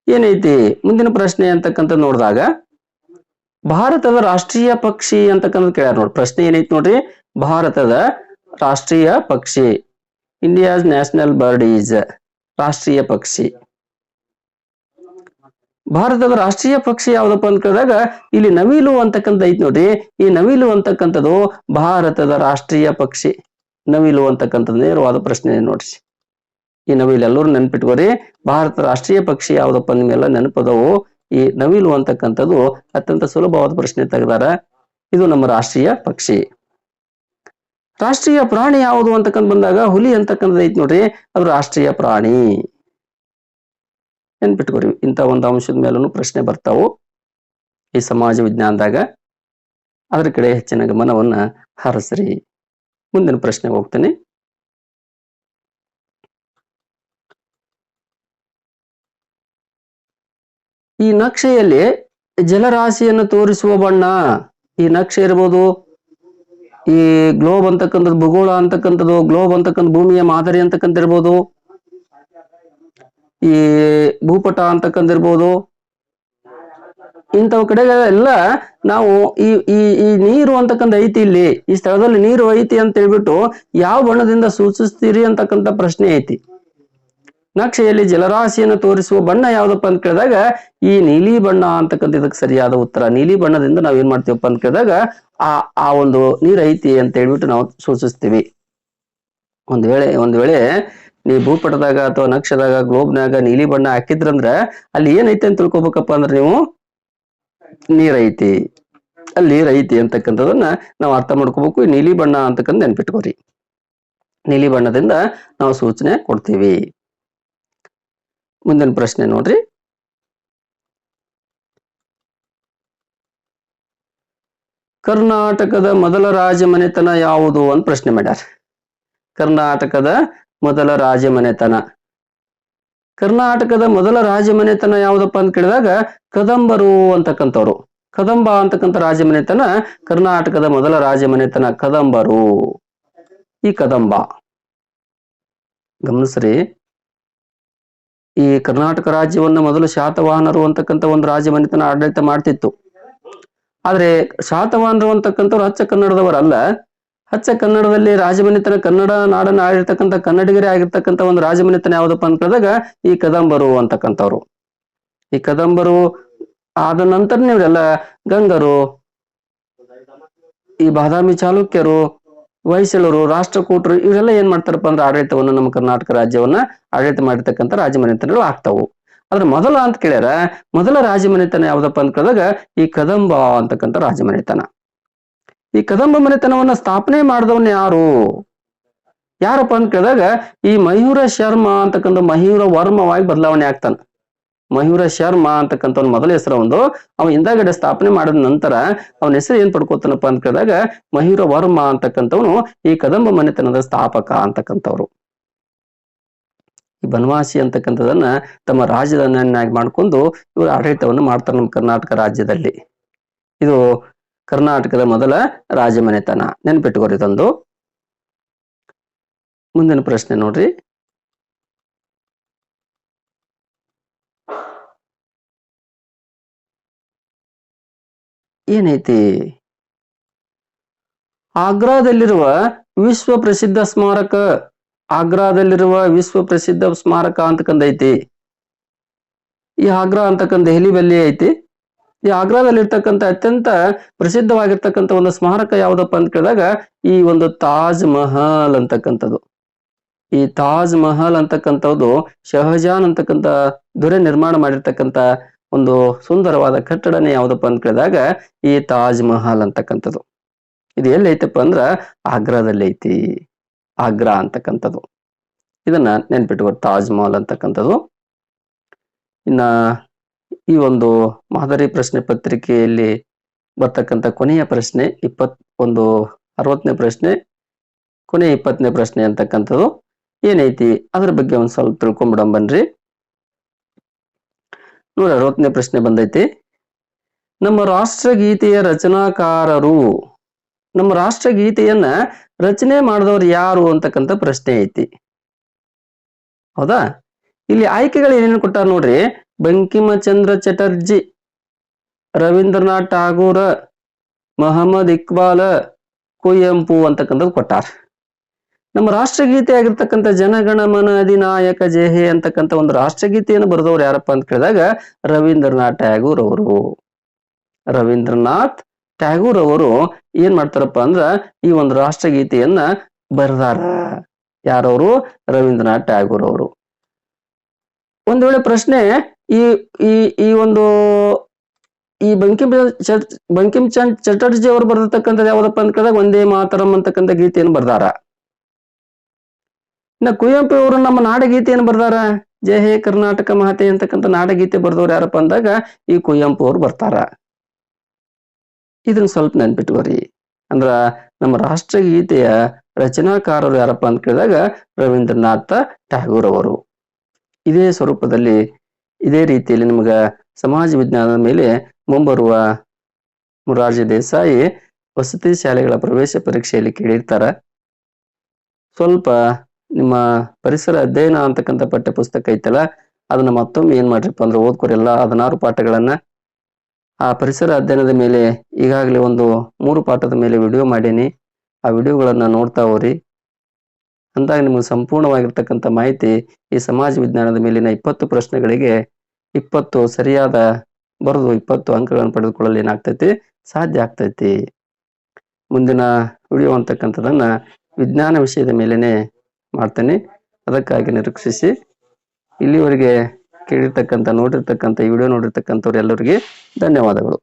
ಏನೈತಿ ಮುಂದಿನ ಪ್ರಶ್ನೆ ಅಂತಕ್ಕಂಥ ನೋಡಿದಾಗ ಭಾರತದ ರಾಷ್ಟ್ರೀಯ ಪಕ್ಷಿ ಅಂತಕ್ಕಂಥ ಕೇಳ್ಯಾರ ನೋಡ್ರಿ. ಪ್ರಶ್ನೆ ಏನೈತಿ ನೋಡ್ರಿ, ಭಾರತದ ರಾಷ್ಟ್ರೀಯ ಪಕ್ಷಿ, ಇಂಡಿಯಾಸ್ ನ್ಯಾಷನಲ್ ಬರ್ಡ್ ಈಸ್, ರಾಷ್ಟ್ರೀಯ ಪಕ್ಷಿ. ಭಾರತದ ರಾಷ್ಟ್ರೀಯ ಪಕ್ಷಿ ಯಾವ್ದಪ್ಪ ಅಂತ ಕೇಳಿದಾಗ ಇಲ್ಲಿ ನವಿಲು ಅಂತಕ್ಕಂಥ ಐತಿ ನೋಡ್ರಿ. ಈ ನವಿಲು ಅಂತಕ್ಕಂಥದ್ದು ಭಾರತದ ರಾಷ್ಟ್ರೀಯ ಪಕ್ಷಿ. ನವಿಲು ಅಂತಕ್ಕಂಥದ್ದು ನೇರವಾದ ಪ್ರಶ್ನೆ ನೋಡ್ರಿ. ಈ ನವಿಲು ಎಲ್ಲರೂ ನೆನ್ಪಿಟ್ಕೋರಿ. ಭಾರತದ ರಾಷ್ಟ್ರೀಯ ಪಕ್ಷಿ ಯಾವ್ದಪ್ಪ ನಿಮ್ಗೆಲ್ಲ ನೆನಪದವು. ಈ ನವಿಲು ಅಂತಕ್ಕಂಥದ್ದು ಅತ್ಯಂತ ಸುಲಭವಾದ ಪ್ರಶ್ನೆ ತೆಗೆದಾರ. ಇದು ನಮ್ಮ ರಾಷ್ಟ್ರೀಯ ಪಕ್ಷಿ. ರಾಷ್ಟ್ರೀಯ ಪ್ರಾಣಿ ಯಾವುದು ಅಂತಕ್ಕಂಥ ಬಂದಾಗ ಹುಲಿ ಅಂತಕ್ಕಂಥದ್ದು ಐತಿ ನೋಡ್ರಿ, ಅದು ರಾಷ್ಟ್ರೀಯ ಪ್ರಾಣಿ. ನೆನ್ಪಿಟ್ಕೋರಿ. ಇಂಥ ಒಂದು ಅಂಶದ ಮೇಲೂ ಪ್ರಶ್ನೆ ಬರ್ತಾವು ಈ ಸಮಾಜ ವಿಜ್ಞಾನದಾಗ. ಅದ್ರ ಕಡೆ ಹೆಚ್ಚಿನ ಗಮನವನ್ನ ಹರಿಸ್ರಿ. ಮುಂದಿನ ಪ್ರಶ್ನೆಗೆ ಹೋಗ್ತೇನೆ. ಈ ನಕ್ಷೆಯಲ್ಲಿ ಜಲರಾಶಿಯನ್ನು ತೋರಿಸುವ ಬಣ್ಣ, ಈ ನಕ್ಷೆ ಇರ್ಬೋದು, ಈ ಗ್ಲೋಬ್ ಅಂತಕ್ಕಂಥದ್ದು, ಭೂಗೋಳ ಅಂತಕ್ಕಂಥದ್ದು, ಗ್ಲೋಬ್ ಅಂತಕ್ಕಂಥ ಭೂಮಿಯ ಮಾದರಿ ಅಂತಕ್ಕಂಥ ಇರ್ಬೋದು, ಈ ಭೂಪಟ ಅಂತಕ್ಕಂಥ ಇರ್ಬೋದು. ಇಂಥವ್ ಕಡೆಗಳೆಲ್ಲ ನಾವು ಈ ಈ ಈ ನೀರು ಅಂತಕ್ಕಂಥ ಐತಿ, ಇಲ್ಲಿ ಈ ಸ್ಥಳದಲ್ಲಿ ನೀರು ಐತಿ ಅಂತ ಹೇಳ್ಬಿಟ್ಟು ಯಾವ ಬಣ್ಣದಿಂದ ಸೂಚಿಸ್ತೀರಿ ಅಂತಕ್ಕಂಥ ಪ್ರಶ್ನೆ ಐತಿ. ನಕ್ಷೆಯಲ್ಲಿ ಜಲರಾಶಿಯನ್ನು ತೋರಿಸುವ ಬಣ್ಣ ಯಾವ್ದಪ್ಪ ಅಂತ ಕೇಳಿದಾಗ ಈ ನೀಲಿ ಬಣ್ಣ ಅಂತಕ್ಕಂಥ ಇದಕ್ಕೆ ಸರಿಯಾದ ಉತ್ತರ. ನೀಲಿ ಬಣ್ಣದಿಂದ ನಾವ್ ಏನ್ ಮಾಡ್ತೀವಪ್ಪ ಅಂತ ಕೇಳಿದಾಗ ಆ ಒಂದು ನೀರ್ ಐತಿ ಅಂತ ಹೇಳ್ಬಿಟ್ಟು ನಾವು ಸೂಚಿಸ್ತೀವಿ. ಒಂದ್ ವೇಳೆ ನೀ ಭೂಪಟದಾಗ ಅಥವಾ ನಕ್ಷದಾಗ ಗ್ಲೋಬ್ನಾಗ ನೀಲಿ ಬಣ್ಣ ಹಾಕಿದ್ರಂದ್ರ ಅಲ್ಲಿ ಏನೈತಿ ಅಂತ ತಿಳ್ಕೊಬೇಕಪ್ಪ ಅಂದ್ರೆ ನೀವು ನೀರೈತಿ, ಅಲ್ಲಿ ನೀರೈತಿ ಅಂತಕ್ಕಂಥದನ್ನ ನಾವು ಅರ್ಥ ಮಾಡ್ಕೋಬೇಕು. ನೀಲಿ ಬಣ್ಣ ಅಂತಕ್ಕಂಥ ನೆನ್ಪಿಟ್ಕೋರಿ. ನೀಲಿ ಬಣ್ಣದಿಂದ ನಾವು ಸೂಚನೆ ಕೊಡ್ತೀವಿ. ಮುಂದಿನ ಪ್ರಶ್ನೆ ನೋಡ್ರಿ. ಕರ್ನಾಟಕದ ಮೊದಲ ರಾಜಮನೆತನ ಯಾವುದು ಅಂತ ಪ್ರಶ್ನೆ ಮಾಡ್ಯಾರ. ಕರ್ನಾಟಕದ ಮೊದಲ ರಾಜಮನೆತನ ಯಾವ್ದಪ್ಪ ಅಂತ ಕೇಳಿದಾಗ ಕದಂಬರು ಅಂತಕ್ಕಂಥವ್ರು. ಕದಂಬ ಅಂತಕ್ಕಂಥ ರಾಜಮನೆತನ ಕರ್ನಾಟಕದ ಮೊದಲ ರಾಜಮನೆತನ ಕದಂಬರು. ಈ ಕದಂಬ ಗಮನಿಸ್ರಿ. ಈ ಕರ್ನಾಟಕ ರಾಜ್ಯವನ್ನ ಮೊದಲು ಶಾತವಾಹನರು ಅಂತಕ್ಕಂಥ ಒಂದು ರಾಜಮನೆತನ ಆಡಳಿತ ಮಾಡ್ತಿತ್ತು. ಆದ್ರೆ ಶಾತವಾಹನರು ಅಂತಕ್ಕಂಥವ್ರು ಅಚ್ಚ ಕನ್ನಡದವರಲ್ಲ. ಅಚ್ಚ ಕನ್ನಡದಲ್ಲಿ ರಾಜಮನೆತನ, ಕನ್ನಡ ನಾಡನ್ನ ಆಳಿರ್ತಕ್ಕಂಥ ಕನ್ನಡಿಗರೇ ಆಗಿರ್ತಕ್ಕಂಥ ಒಂದು ರಾಜಮನೆತನ ಯಾವ್ದಪ್ಪ ಅಂತ ಕೇಳಿದಾಗ ಈ ಕದಂಬರು ಅಂತಕ್ಕಂಥವ್ರು. ಈ ಕದಂಬರು ಆದ ನಂತರ ನೀವೆಲ್ಲ ಗಂಗರು, ಈ ಬಾದಾಮಿ ಚಾಲುಕ್ಯರು, ಹೊಯ್ಸಳರು, ರಾಷ್ಟ್ರಕೂಟರು ಇವರೆಲ್ಲ ಏನ್ ಮಾಡ್ತಾರಪ್ಪ ಅಂದ್ರೆ ಆಡಳಿತವನ್ನು, ನಮ್ಮ ಕರ್ನಾಟಕ ರಾಜ್ಯವನ್ನ ಆಡಳಿತ ಮಾಡಿರ್ತಕ್ಕಂಥ ರಾಜಮನೆತನಗಳು ಆಗ್ತಾವು. ಆದ್ರೆ ಮೊದಲ ಅಂತ ಕೇಳ್ಯಾರ, ಮೊದಲ ರಾಜಮನೆತನ ಯಾವ್ದಪ್ಪ ಅಂತ ಕೇಳಿದಾಗ ಈ ಕದಂಬ ಅಂತಕ್ಕಂಥ ರಾಜಮನೆತನ. ಈ ಕದಂಬ ಮನೆತನವನ್ನ ಸ್ಥಾಪನೆ ಮಾಡಿದವನ್ನ ಯಾರಪ್ಪ ಅಂತ ಕೇಳಿದಾಗ ಈ ಮಯೂರ ಶರ್ಮ ಅಂತಕ್ಕಂಥ ಮಯೂರ ವರ್ಮವಾಗಿ ಬದಲಾವಣೆ ಆಗ್ತಾನ. ಮಯೂರ ಶರ್ಮಾ ಅಂತಕ್ಕಂಥವ್ನ ಮೊದಲ ಹೆಸರು ಒಂದು. ಅವ ಹಿಂದಾಗಡೆ ಸ್ಥಾಪನೆ ಮಾಡಿದ ನಂತರ ಅವನ ಹೆಸರು ಏನ್ ಪಡ್ಕೋತಾನಪ್ಪ ಅಂತ ಕೇಳಿದಾಗ ಮಯೂರ ವರ್ಮ ಅಂತಕ್ಕಂಥವನು ಈ ಕದಂಬ ಮನೆತನದ ಸ್ಥಾಪಕ ಅಂತಕ್ಕಂಥವ್ರು. ಈ ಬನವಾಸಿ ಅಂತಕ್ಕಂಥದನ್ನ ತಮ್ಮ ರಾಜಧಾನಿಯನ್ನಾಗಿ ಮಾಡ್ಕೊಂಡು ಇವರು ಆಡಳಿತವನ್ನು ಮಾಡ್ತಾರೆ ನಮ್ಮ ಕರ್ನಾಟಕ ರಾಜ್ಯದಲ್ಲಿ. ಇದು ಕರ್ನಾಟಕದ ಮೊದಲ ರಾಜಮನೆತನ, ನೆನ್ಪಿಟ್ಕೋರಿ ಇದೊಂದು. ಮುಂದಿನ ಪ್ರಶ್ನೆ ನೋಡ್ರಿ. ಏನೈತಿ? ಆಗ್ರಾದಲ್ಲಿರುವ ವಿಶ್ವ ಪ್ರಸಿದ್ಧ ಸ್ಮಾರಕ, ಆಗ್ರಾದಲ್ಲಿರುವ ವಿಶ್ವ ಪ್ರಸಿದ್ಧ ಸ್ಮಾರಕ ಅಂತಕ್ಕಂದೈತಿ. ಈ ಆಗ್ರಾ ಅಂತಕ್ಕಂಥ ದೆಹಲಿ ಬಲ್ಲಿ ಐತಿ. ಈ ಆಗ್ರಾದಲ್ಲಿರ್ತಕ್ಕಂಥ ಅತ್ಯಂತ ಪ್ರಸಿದ್ಧವಾಗಿರ್ತಕ್ಕಂಥ ಒಂದು ಸ್ಮಾರಕ ಯಾವ್ದಪ್ಪ ಅಂತ ಕೇಳಿದಾಗ ಈ ಒಂದು ತಾಜ್ ಮಹಲ್ ಅಂತಕ್ಕಂಥದ್ದು. ಈ ತಾಜ್ ಮಹಲ್ ಅಂತಕ್ಕಂಥದ್ದು ಶಹಜಾನ್ ಅಂತಕ್ಕಂಥ ದೊರೆ ನಿರ್ಮಾಣ ಮಾಡಿರ್ತಕ್ಕಂಥ ಒಂದು ಸುಂದರವಾದ ಕಟ್ಟಡನೇ ಯಾವ್ದಪ್ಪ ಅಂತ ಕೇಳಿದಾಗ ಈ ತಾಜ್ ಮಹಲ್ ಅಂತಕ್ಕಂಥದ್ದು. ಇದು ಎಲ್ಲಿ ಐತಪ್ಪ ಅಂದ್ರ ಆಗ್ರಾದಲ್ಲಿ ಐತಿ. ಆಗ್ರಾ ಅಂತಕ್ಕಂಥದ್ದು, ಇದನ್ನ ನೆನ್ಪಿಟ್ಕೋ, ತಾಜ್ ಮಹಲ್ ಅಂತಕ್ಕಂಥದ್ದು. ಇನ್ನ ಈ ಒಂದು ಮಾದರಿ ಪ್ರಶ್ನೆ ಪತ್ರಿಕೆಯಲ್ಲಿ ಬರ್ತಕ್ಕಂಥ ಕೊನೆಯ ಪ್ರಶ್ನೆ 60ನೇ ಪ್ರಶ್ನೆ, ಕೊನೆಯ 20ನೇ ಪ್ರಶ್ನೆ ಅಂತಕ್ಕಂಥದ್ದು ಏನೈತಿ ಅದ್ರ ಬಗ್ಗೆ ಒಂದ್ ಸ್ವಲ್ಪ ತಿಳ್ಕೊಂಡ್ಬಿಡಂ ಬನ್ರಿ. 160ನೇ ಪ್ರಶ್ನೆ ಬಂದೈತಿ. ನಮ್ಮ ರಾಷ್ಟ್ರಗೀತೆಯ ರಚನಾಕಾರರು, ನಮ್ಮ ರಾಷ್ಟ್ರಗೀತೆಯನ್ನ ರಚನೆ ಮಾಡಿದವರು ಯಾರು ಅಂತಕ್ಕಂಥ ಪ್ರಶ್ನೆ ಐತಿ. ಹೌದಾ? ಇಲ್ಲಿ ಆಯ್ಕೆಗಳು ಏನೇನು ಕೊಟ್ಟಾರ ನೋಡ್ರಿ. ಬಂಕಿಮಚಂದ್ರ ಚಟರ್ಜಿ, ರವೀಂದ್ರನಾಥ್ ಠಾಗೂರ್, ಮೊಹಮ್ಮದ್ ಇಕ್ಬಾಲ್, ಕುವೆಂಪು ಅಂತಕ್ಕಂಥದ್ದು ಕೊಟ್ಟಾರ. ನಮ್ಮ ರಾಷ್ಟ್ರಗೀತೆ ಆಗಿರ್ತಕ್ಕಂಥ ಜನಗಣಮನ ಅಧಿನಾಯಕ ಜಯ ಹೇ ಅಂತಕ್ಕಂಥ ಒಂದು ರಾಷ್ಟ್ರಗೀತೆಯನ್ನು ಬರೆದವ್ರು ಯಾರಪ್ಪ ಅಂತ ಕೇಳಿದಾಗ ರವೀಂದ್ರನಾಥ್ ಟ್ಯಾಗೂರ್ ಅವರು. ರವೀಂದ್ರನಾಥ್ ಟ್ಯಾಗೂರ್ ಅವರು ಏನ್ ಮಾಡ್ತಾರಪ್ಪ ಅಂದ್ರ ಈ ಒಂದು ರಾಷ್ಟ್ರಗೀತೆಯನ್ನ ಬರೆದಾರ. ಯಾರವರು? ರವೀಂದ್ರನಾಥ್ ಟ್ಯಾಗೂರ್ ಅವರು. ಒಂದ್ ವೇಳೆ ಪ್ರಶ್ನೆ ಈ ಈ ಈ ಒಂದು ಈ ಬಂಕಿಂಚಂದ್ ಚಟರ್ಜಿ ಅವರು ಬರೆದಿರ್ತಕ್ಕಂಥದ್ದು ಯಾವ್ದಪ್ಪ ಅಂತ ಕೇಳಿದಾಗ ಒಂದೇ ಮಾತರಂ ಅಂತಕ್ಕಂಥ ಗೀತೆಯನ್ನು ಬರ್ದಾರ. ಇನ್ನ ಕುವೆಂಪು ಅವರು ನಮ್ಮ ನಾಡಗೀತೆಯನ್ನು ಬರ್ದಾರ. ಜಯ ಹೇ ಕರ್ನಾಟಕ ಮಾತೆ ಅಂತಕ್ಕಂಥ ನಾಡಗೀತೆ ಬರ್ದವ್ರು ಯಾರಪ್ಪ ಅಂದಾಗ ಈ ಕುವೆಂಪು ಅವರು ಬರ್ತಾರ. ಇದನ್ನ ಸ್ವಲ್ಪ ನೆನ್ಪಿಟ್ಕೋರಿ. ಅಂದ್ರ ನಮ್ಮ ರಾಷ್ಟ್ರಗೀತೆಯ ರಚನಾಕಾರರು ಯಾರಪ್ಪ ಅಂತ ಕೇಳಿದಾಗ ರವೀಂದ್ರನಾಥ ಟ್ಯಾಗೂರ್ ಅವರು. ಇದೇ ಸ್ವರೂಪದಲ್ಲಿ ಇದೇ ರೀತಿಯಲ್ಲಿ ನಿಮ್ಗ ಸಮಾಜ ವಿಜ್ಞಾನದ ಮೇಲೆ ಮುಂಬರುವ ಮೊರಾರ್ಜಿ ದೇಸಾಯಿ ವಸತಿ ಶಾಲೆಗಳ ಪ್ರವೇಶ ಪರೀಕ್ಷೆಯಲ್ಲಿ ಕೇಳಿರ್ತಾರ. ಸ್ವಲ್ಪ ನಿಮ್ಮ ಪರಿಸರ ಅಧ್ಯಯನ ಅಂತಕ್ಕಂಥ ಪಠ್ಯ ಪುಸ್ತಕ ಐತಲ್ಲ, ಅದನ್ನ ಮತ್ತೊಮ್ಮೆ ಏನ್ ಮಾಡ್ರಿಪ್ಪ ಅಂದ್ರೆ ಓದ್ಕೊರೆಲ್ಲ 16 ಪಾಠಗಳನ್ನ. ಆ ಪರಿಸರ ಅಧ್ಯಯನದ ಮೇಲೆ ಈಗಾಗಲೇ ಒಂದು 3 ಪಾಠದ ಮೇಲೆ ವಿಡಿಯೋ ಮಾಡೀನಿ. ಆ ವಿಡಿಯೋಗಳನ್ನ ನೋಡ್ತಾ ಹೋರಿ. ಅಂದಾಗ ನಿಮಗೆ ಸಂಪೂರ್ಣವಾಗಿರ್ತಕ್ಕಂಥ ಮಾಹಿತಿ ಈ ಸಮಾಜ ವಿಜ್ಞಾನದ ಮೇಲಿನ 20 ಪ್ರಶ್ನೆಗಳಿಗೆ 20 ಸರಿಯಾದ ಬರೆದು 20 ಅಂಕಗಳನ್ನು ಪಡೆದುಕೊಳ್ಳಲು ಏನಾಗ್ತೈತಿ? ಸಾಧ್ಯ ಆಗ್ತೈತಿ. ಮುಂದಿನ ವಿಡಿಯೋ ಅಂತಕ್ಕಂಥದನ್ನ ವಿಜ್ಞಾನ ವಿಷಯದ ಮೇಲೇನೆ ಮಾಡ್ತೇನೆ. ಅದಕ್ಕಾಗಿ ನಿರೀಕ್ಷಿಸಿ. ಇಲ್ಲಿವರೆಗೆ ಕೇಳಿರ್ತಕ್ಕಂಥ ನೋಡಿರ್ತಕ್ಕಂಥ ಈ ವಿಡಿಯೋ ನೋಡಿರ್ತಕ್ಕಂಥವ್ರು ಎಲ್ಲರಿಗೆ ಧನ್ಯವಾದಗಳು.